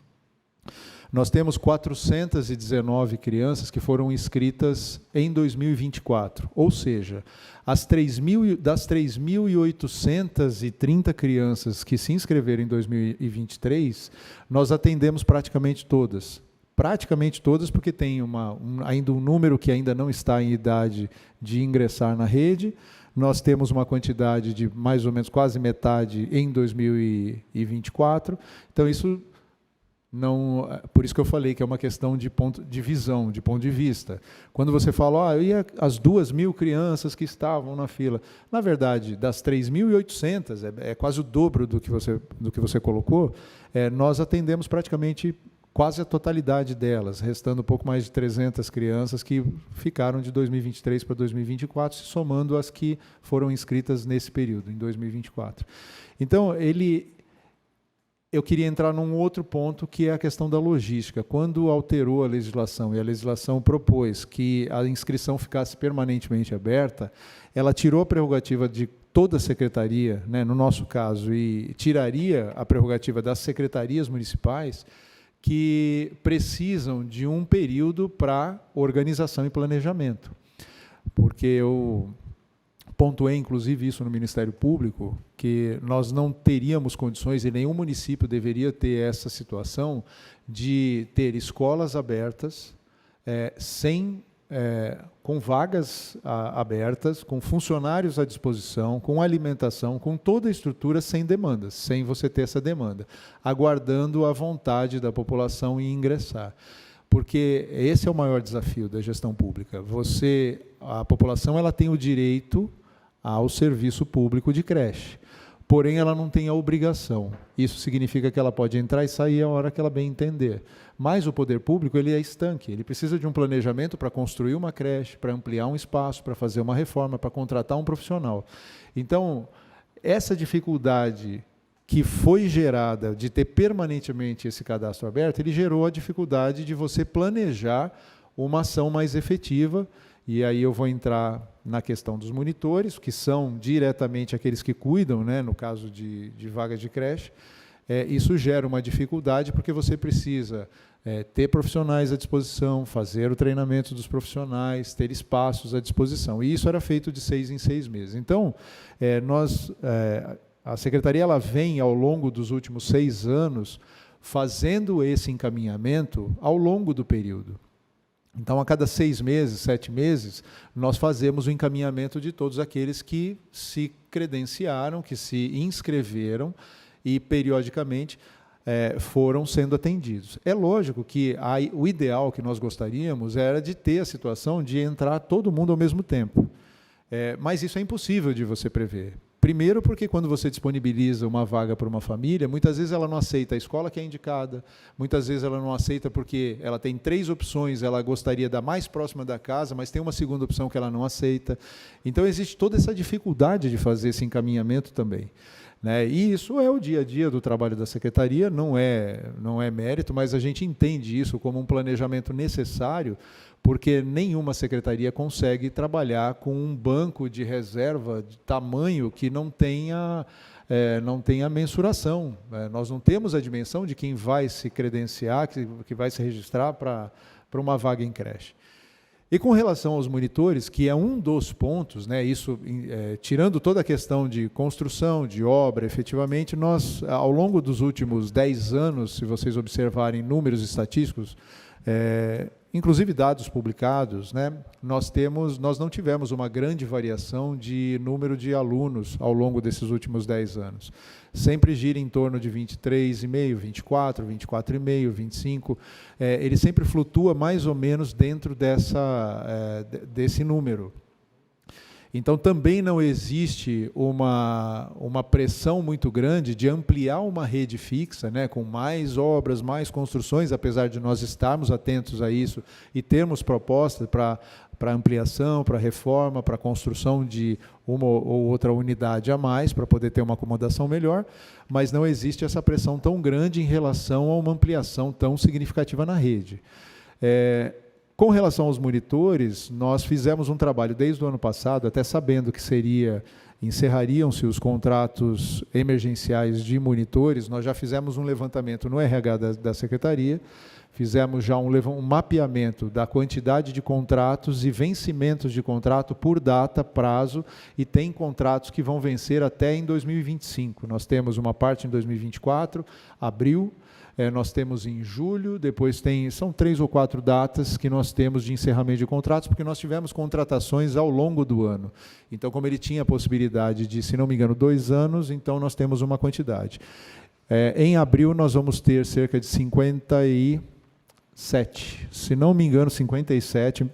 Nós temos 419 crianças que foram inscritas em 2024, ou seja, das 3.830 crianças que se inscreveram em 2023, nós atendemos praticamente todas. Praticamente todas, porque tem ainda um número que ainda não está em idade de ingressar na rede. Nós temos uma quantidade de mais ou menos quase metade em 2024. Então, isso não... Por isso que eu falei que é uma questão de ponto de visão, de ponto de vista. Quando você fala, e as 2.000 crianças que estavam na fila, na verdade, das 3.800, é quase o dobro do que você colocou, nós atendemos praticamente quase a totalidade delas, restando um pouco mais de 300 crianças que ficaram de 2023 para 2024, se somando as que foram inscritas nesse período, em 2024. Então, eu queria entrar num outro ponto, que é a questão da logística. Quando alterou a legislação, e a legislação propôs que a inscrição ficasse permanentemente aberta, ela tirou a prerrogativa de toda a secretaria, né, no nosso caso, e tiraria a prerrogativa das secretarias municipais, que precisam de um período para organização e planejamento. Porque eu pontuei, inclusive, isso no Ministério Público, que nós não teríamos condições, e nenhum município deveria ter essa situação, de ter escolas abertas, com vagas abertas, com funcionários à disposição, com alimentação, com toda a estrutura sem demandas, sem você ter essa demanda, aguardando a vontade da população em ingressar. Porque esse é o maior desafio da gestão pública. A população ela tem o direito ao serviço público de creche, porém ela não tem a obrigação. Isso significa que ela pode entrar e sair a hora que ela bem entender. Mas o poder público ele é estanque, ele precisa de um planejamento para construir uma creche, para ampliar um espaço, para fazer uma reforma, para contratar um profissional. Então, essa dificuldade que foi gerada de ter permanentemente esse cadastro aberto, ele gerou a dificuldade de você planejar uma ação mais efetiva, e aí eu vou entrar na questão dos monitores, que são diretamente aqueles que cuidam, né, no caso de vagas de creche. Isso gera uma dificuldade, porque você precisa ter profissionais à disposição, fazer o treinamento dos profissionais, ter espaços à disposição. E isso era feito de 6 em 6 meses. Então, a Secretaria ela vem, ao longo dos últimos 6 anos, fazendo esse encaminhamento ao longo do período. Então, a cada 6 meses, 7 meses, nós fazemos o encaminhamento de todos aqueles que se credenciaram, que se inscreveram e, periodicamente, foram sendo atendidos. É lógico que o ideal que nós gostaríamos era de ter a situação de entrar todo mundo ao mesmo tempo. Mas isso é impossível de você prever. Primeiro, porque quando você disponibiliza uma vaga para uma família, muitas vezes ela não aceita a escola que é indicada, muitas vezes ela não aceita porque ela tem 3 opções, ela gostaria da mais próxima da casa, mas tem uma segunda opção que ela não aceita. Então, existe toda essa dificuldade de fazer esse encaminhamento também. E isso é o dia a dia do trabalho da Secretaria, não é mérito, mas a gente entende isso como um planejamento necessário, porque nenhuma secretaria consegue trabalhar com um banco de reserva de tamanho que não tenha mensuração. Nós não temos a dimensão de quem vai se credenciar, que vai se registrar para para uma vaga em creche. E com relação aos monitores, que é um dos pontos, né, isso tirando toda a questão de construção, de obra, efetivamente, nós, ao longo dos últimos 10 anos, se vocês observarem números estatísticos, inclusive dados publicados, né, nós não tivemos uma grande variação de número de alunos ao longo desses últimos 10 anos. Sempre gira em torno de 23,5, 24, 24,5, 25. Ele sempre flutua mais ou menos dentro desse número. Então, também não existe uma pressão muito grande de ampliar uma rede fixa, né, com mais obras, mais construções, apesar de nós estarmos atentos a isso e termos propostas para ampliação, para reforma, para construção de uma ou outra unidade a mais, para poder ter uma acomodação melhor, mas não existe essa pressão tão grande em relação a uma ampliação tão significativa na rede. Com relação aos monitores, nós fizemos um trabalho desde o ano passado, até sabendo que encerrariam-se os contratos emergenciais de monitores, nós já fizemos um levantamento no RH da Secretaria, fizemos já um mapeamento da quantidade de contratos e vencimentos de contrato por data, prazo, e tem contratos que vão vencer até em 2025. Nós temos uma parte em 2024, abril, nós temos em julho, depois são 3 ou 4 datas que nós temos de encerramento de contratos, porque nós tivemos contratações ao longo do ano. Então, como ele tinha a possibilidade de, se não me engano, 2 anos, então nós temos uma quantidade. Em abril, nós vamos ter cerca de 57, se não me engano, 57,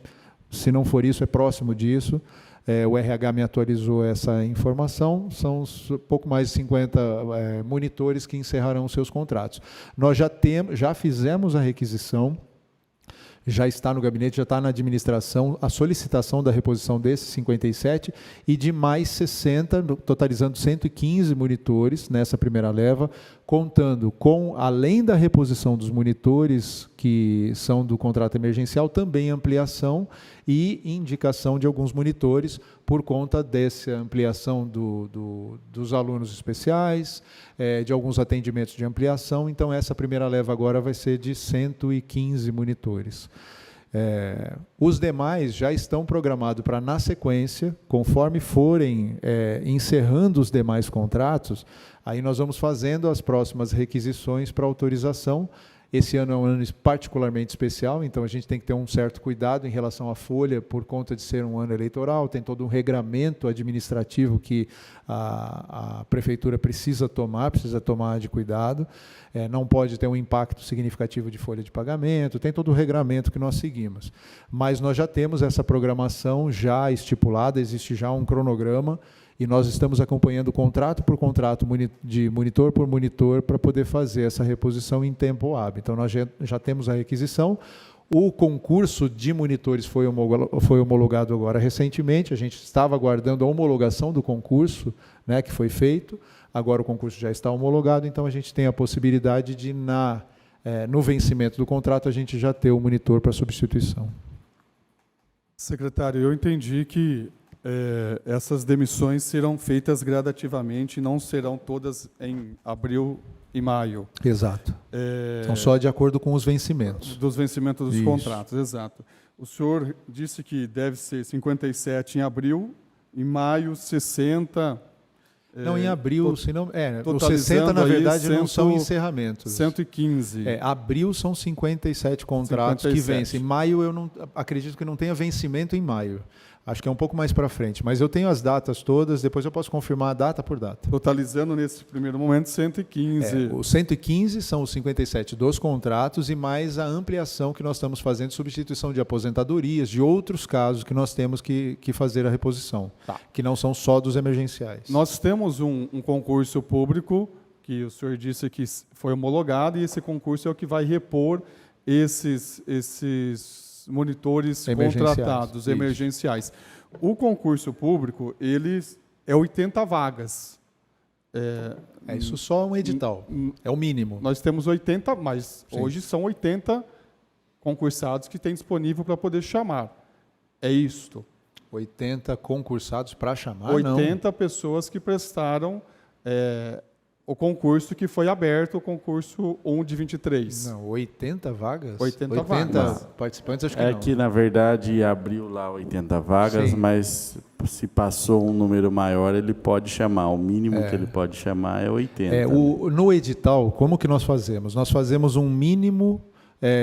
se não for isso, é próximo disso. O RH me atualizou essa informação, são pouco mais de 50 monitores que encerrarão seus contratos. Nós já fizemos a requisição, já está no gabinete, já está na administração, a solicitação da reposição desses 57 e de mais 60, totalizando 115 monitores nessa primeira leva, contando com, além da reposição dos monitores que são do contrato emergencial, também ampliação e indicação de alguns monitores por conta dessa ampliação dos alunos especiais, de alguns atendimentos de ampliação. Então, essa primeira leva agora vai ser de 115 monitores. Os demais já estão programados para, na sequência, conforme forem encerrando os demais contratos, aí nós vamos fazendo as próximas requisições para autorização. Esse ano é um ano particularmente especial, então a gente tem que ter um certo cuidado em relação à folha, por conta de ser um ano eleitoral, tem todo um regramento administrativo que a prefeitura precisa tomar de cuidado, não pode ter um impacto significativo de folha de pagamento, tem todo o regramento que nós seguimos. Mas nós já temos essa programação já estipulada, existe já um cronograma, e nós estamos acompanhando contrato por contrato, de monitor por monitor, para poder fazer essa reposição em tempo hábil. Então, nós já temos a requisição. O concurso de monitores foi homologado agora recentemente, a gente estava aguardando a homologação do concurso, né, que foi feito, agora o concurso já está homologado, então a gente tem a possibilidade de, no vencimento do contrato, a gente já ter o monitor para substituição. Secretário, eu entendi que essas demissões serão feitas gradativamente, não serão todas em abril e maio. Exato. São só de acordo com os vencimentos. Dos vencimentos dos contratos, exato. O senhor disse que deve ser 57 em abril, em maio 60... Não, em abril, os 60, na verdade, não são encerramentos. 115. Abril são 57 contratos 57. Que vencem. Em maio, eu acredito que não tenha vencimento em maio. Acho que é um pouco mais para frente. Mas eu tenho as datas todas, depois eu posso confirmar data por data. Totalizando, nesse primeiro momento, 115. Os 115 são os 57 dos contratos e mais a ampliação que nós estamos fazendo, substituição de aposentadorias, de outros casos que nós temos que fazer a reposição, que não são só dos emergenciais. Nós temos um concurso público, que o senhor disse que foi homologado, e esse concurso é o que vai repor esses monitores contratados emergenciais. O concurso público, ele é 80 vagas. Isso só um edital, é o mínimo. Nós temos 80, mas hoje são 80 concursados que tem disponível para poder chamar. É isto. 80 concursados para chamar, 80 pessoas que prestaram o concurso que foi aberto, o concurso 1 de 23. Não, 80 vagas? 80 vagas. Participantes, acho que É não. que, na verdade, abriu lá 80 vagas, Sim. mas se passou um número maior, ele pode chamar. O mínimo que ele pode chamar é 80. No edital, como que nós fazemos? Nós fazemos um mínimo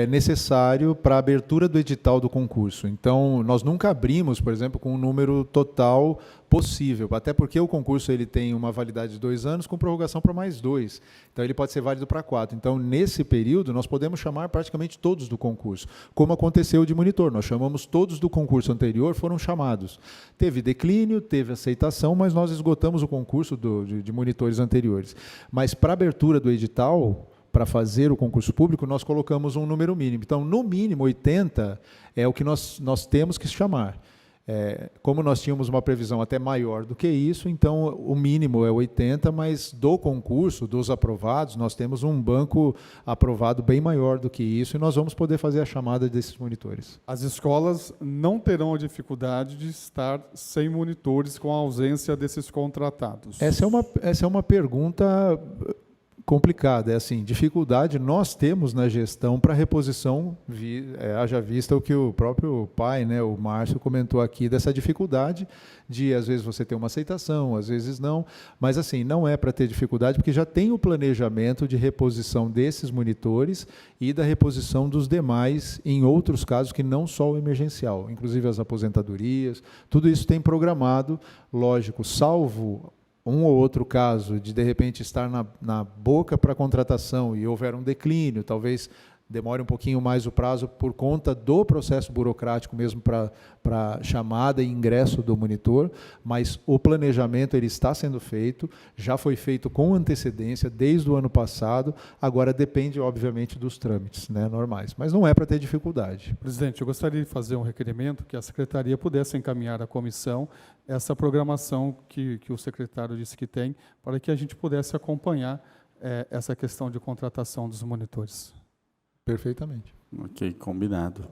necessário para a abertura do edital do concurso. Então, nós nunca abrimos, por exemplo, com um número total possível, até porque o concurso ele tem uma validade de 2 anos com prorrogação para mais 2. Então, ele pode ser válido para 4. Então, nesse período, nós podemos chamar praticamente todos do concurso, como aconteceu de monitor. Nós chamamos todos do concurso anterior, foram chamados. Teve declínio, teve aceitação, mas nós esgotamos o concurso de monitores anteriores. Mas para a abertura do edital, para fazer o concurso público, nós colocamos um número mínimo. Então, no mínimo, 80 é o que nós temos que chamar. Como nós tínhamos uma previsão até maior do que isso, então o mínimo é 80, mas do concurso, dos aprovados, nós temos um banco aprovado bem maior do que isso e nós vamos poder fazer a chamada desses monitores. As escolas não terão a dificuldade de estar sem monitores com a ausência desses contratados. Essa é uma pergunta complicada, assim, dificuldade nós temos na gestão para reposição, haja vista o que o próprio pai, né, o Márcio, comentou aqui, dessa dificuldade de, às vezes, você ter uma aceitação, às vezes não, mas, assim, não é para ter dificuldade, porque já tem o planejamento de reposição desses monitores e da reposição dos demais em outros casos que não só o emergencial, inclusive as aposentadorias, tudo isso tem programado, lógico, salvo um ou outro caso de repente, estar na boca para contratação e houver um declínio, talvez demore um pouquinho mais o prazo por conta do processo burocrático mesmo para chamada e ingresso do monitor, mas o planejamento ele está sendo feito, já foi feito com antecedência desde o ano passado, agora depende, obviamente, dos trâmites, né, normais, mas não é para ter dificuldade. Presidente, eu gostaria de fazer um requerimento que a Secretaria pudesse encaminhar à comissão essa programação que o secretário disse que tem, para que a gente pudesse acompanhar essa questão de contratação dos monitores. Perfeitamente. Ok, combinado.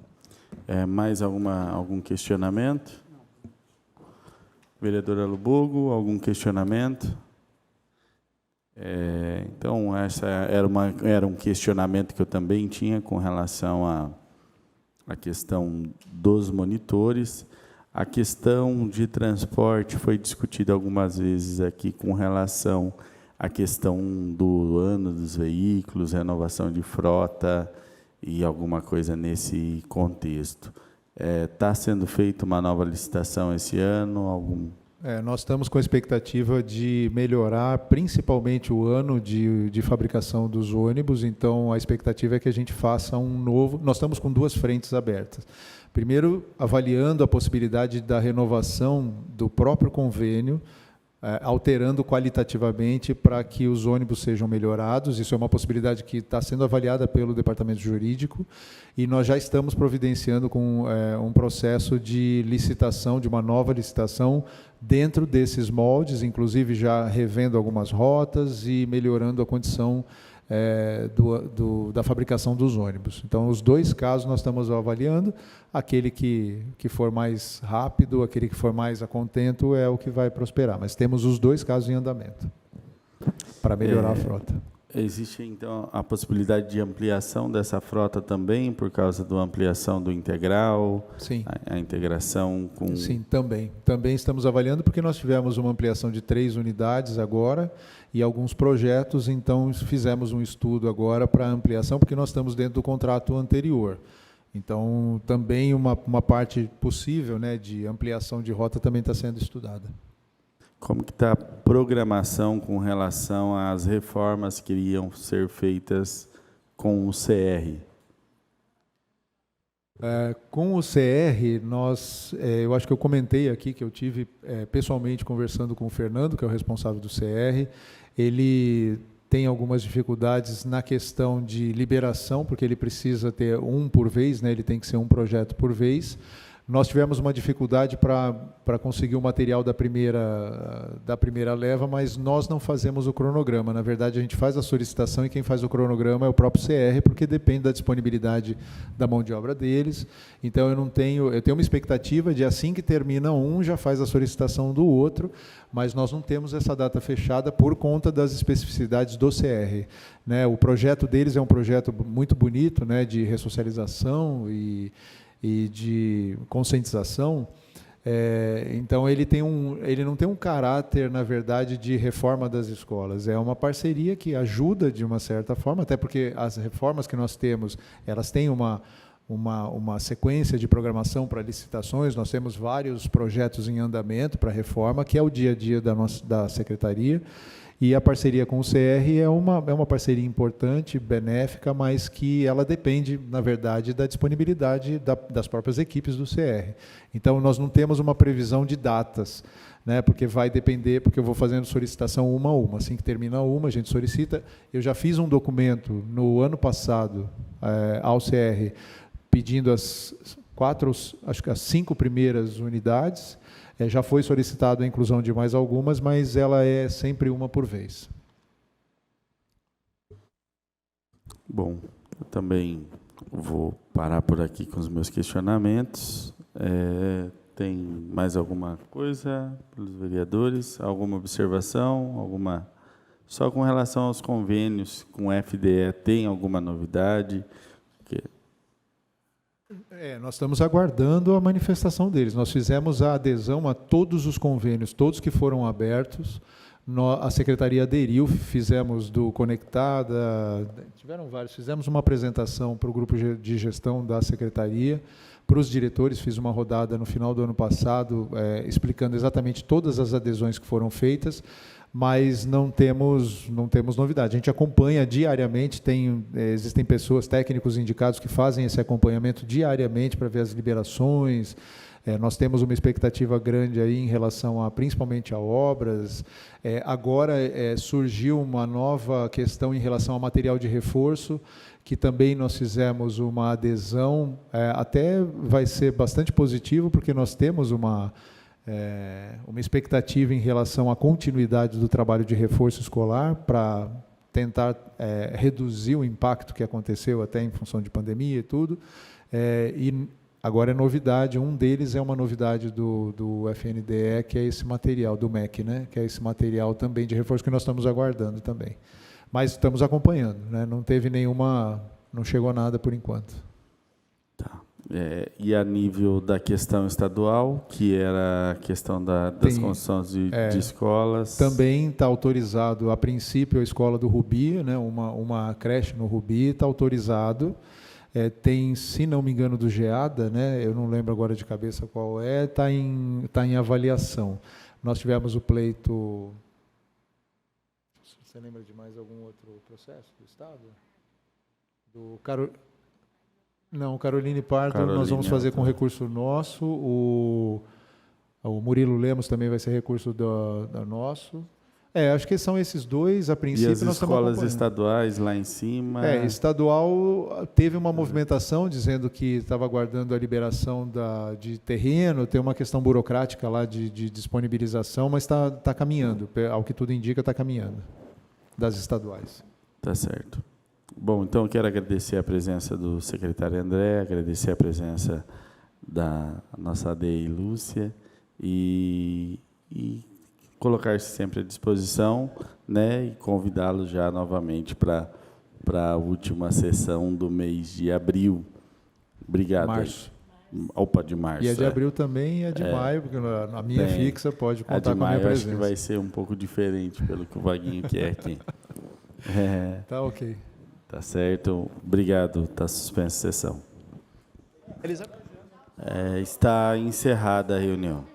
Mais algum questionamento? Vereadora Lubugo, algum questionamento? Então, essa era um questionamento que eu também tinha com relação à questão dos monitores. A questão de transporte foi discutida algumas vezes aqui com relação à questão do ano dos veículos, renovação de frota e alguma coisa nesse contexto. Está sendo feita uma nova licitação esse ano? Nós estamos com a expectativa de melhorar principalmente o ano de fabricação dos ônibus, então a expectativa é que a gente faça um novo... Nós estamos com 2 frentes abertas. Primeiro, avaliando a possibilidade da renovação do próprio convênio, alterando qualitativamente para que os ônibus sejam melhorados. Isso é uma possibilidade que está sendo avaliada pelo Departamento Jurídico e nós já estamos providenciando com um processo de licitação, de uma nova licitação dentro desses moldes, inclusive já revendo algumas rotas e melhorando a condição da fabricação dos ônibus. Então, os 2 casos nós estamos avaliando, aquele que for mais rápido, aquele que for mais a contento é o que vai prosperar, mas temos os 2 casos em andamento para melhorar a frota. Existe, então, a possibilidade de ampliação dessa frota também, por causa da ampliação do integral? Sim. A integração com... Sim, também. Também estamos avaliando, porque nós tivemos uma ampliação de 3 unidades agora e alguns projetos, então fizemos um estudo agora para ampliação, porque nós estamos dentro do contrato anterior. Então, também uma parte possível, né, de ampliação de rota também está sendo estudada. Como que está a programação com relação às reformas que iriam ser feitas com o CR? Com o CR, eu acho que eu comentei aqui que eu tive pessoalmente conversando com o Fernando, que é o responsável do CR. Ele tem algumas dificuldades na questão de liberação, porque ele precisa ter um por vez, né? Ele tem que ser um projeto por vez. Nós tivemos uma dificuldade para conseguir o material da primeira leva, mas nós não fazemos o cronograma. Na verdade, a gente faz a solicitação e quem faz o cronograma é o próprio CR, porque depende da disponibilidade da mão de obra deles. Então, eu tenho uma expectativa de, assim que termina um, já faz a solicitação do outro, mas nós não temos essa data fechada por conta das especificidades do CR. Né? O projeto deles é um projeto muito bonito, né, de ressocialização e de conscientização. Então, ele não tem um caráter, na verdade, de reforma das escolas. É uma parceria que ajuda, de uma certa forma, até porque as reformas que nós temos, elas têm uma sequência de programação para licitações. Nós temos vários projetos em andamento para reforma, que é o dia a dia da Secretaria. E a parceria com o CR é uma parceria importante, benéfica, mas que ela depende, na verdade, da disponibilidade das próprias equipes do CR. Então, nós não temos uma previsão de datas, né, porque vai depender, porque eu vou fazendo solicitação uma a uma. Assim que termina uma, a gente solicita. Eu já fiz um documento no ano passado ao CR pedindo as 5 primeiras unidades. Já foi solicitado a inclusão de mais algumas, mas ela é sempre uma por vez. Bom, eu também vou parar por aqui com os meus questionamentos. Tem mais alguma coisa pelos vereadores? Alguma observação? Só com relação aos convênios com o FDE, tem alguma novidade? Nós estamos aguardando a manifestação deles. Nós fizemos a adesão a todos os convênios, todos que foram abertos. A Secretaria aderiu, fizemos do Conectada, tiveram vários, fizemos uma apresentação para o grupo de gestão da Secretaria, para os diretores, fiz uma rodada no final do ano passado, explicando exatamente todas as adesões que foram feitas, mas não temos novidade. A gente acompanha diariamente, existem pessoas, técnicos indicados que fazem esse acompanhamento diariamente para ver as liberações. Nós temos uma expectativa grande aí em relação principalmente a obras. Agora surgiu uma nova questão em relação ao material de reforço, que também nós fizemos uma adesão, até vai ser bastante positivo, porque nós temos uma expectativa em relação à continuidade do trabalho de reforço escolar para tentar reduzir o impacto que aconteceu até em função de pandemia e tudo. E agora é novidade, um deles é uma novidade do FNDE, que é esse material, do MEC, né? Que é esse material também de reforço que nós estamos aguardando também. Mas estamos acompanhando, né? Não chegou nada por enquanto. Tá. E a nível da questão estadual, que era a questão das construções de escolas? Também está autorizado, a princípio, a escola do Rubi, né, uma creche no Rubi, está autorizado. Tem, se não me engano, do GEADA, né, eu não lembro agora de cabeça qual está em avaliação. Nós tivemos o pleito... Você lembra de mais algum outro processo do Estado? Não, Caroline Pardo, nós vamos fazer com recurso nosso. O Murilo Lemos também vai ser recurso da nosso. Acho que são esses dois, a princípio. E as escolas estaduais lá em cima? Estadual teve uma movimentação dizendo que estava aguardando a liberação de terreno, tem uma questão burocrática lá de disponibilização, mas está caminhando, ao que tudo indica, está caminhando, das estaduais. Tá certo. Bom, então eu quero agradecer a presença do secretário André, agradecer a presença da nossa ADI Lúcia e colocar-se sempre à disposição, né, e convidá-lo já novamente para a última sessão do mês de abril. Obrigado. Março. Opa, de março. E a de abril também e a de maio, porque a minha fixa pode contar com a minha presença. Acho que vai ser um pouco diferente pelo que o Vaguinho quer aqui. Tá ok. Tá certo. Obrigado. Está suspensa a sessão. Está encerrada a reunião.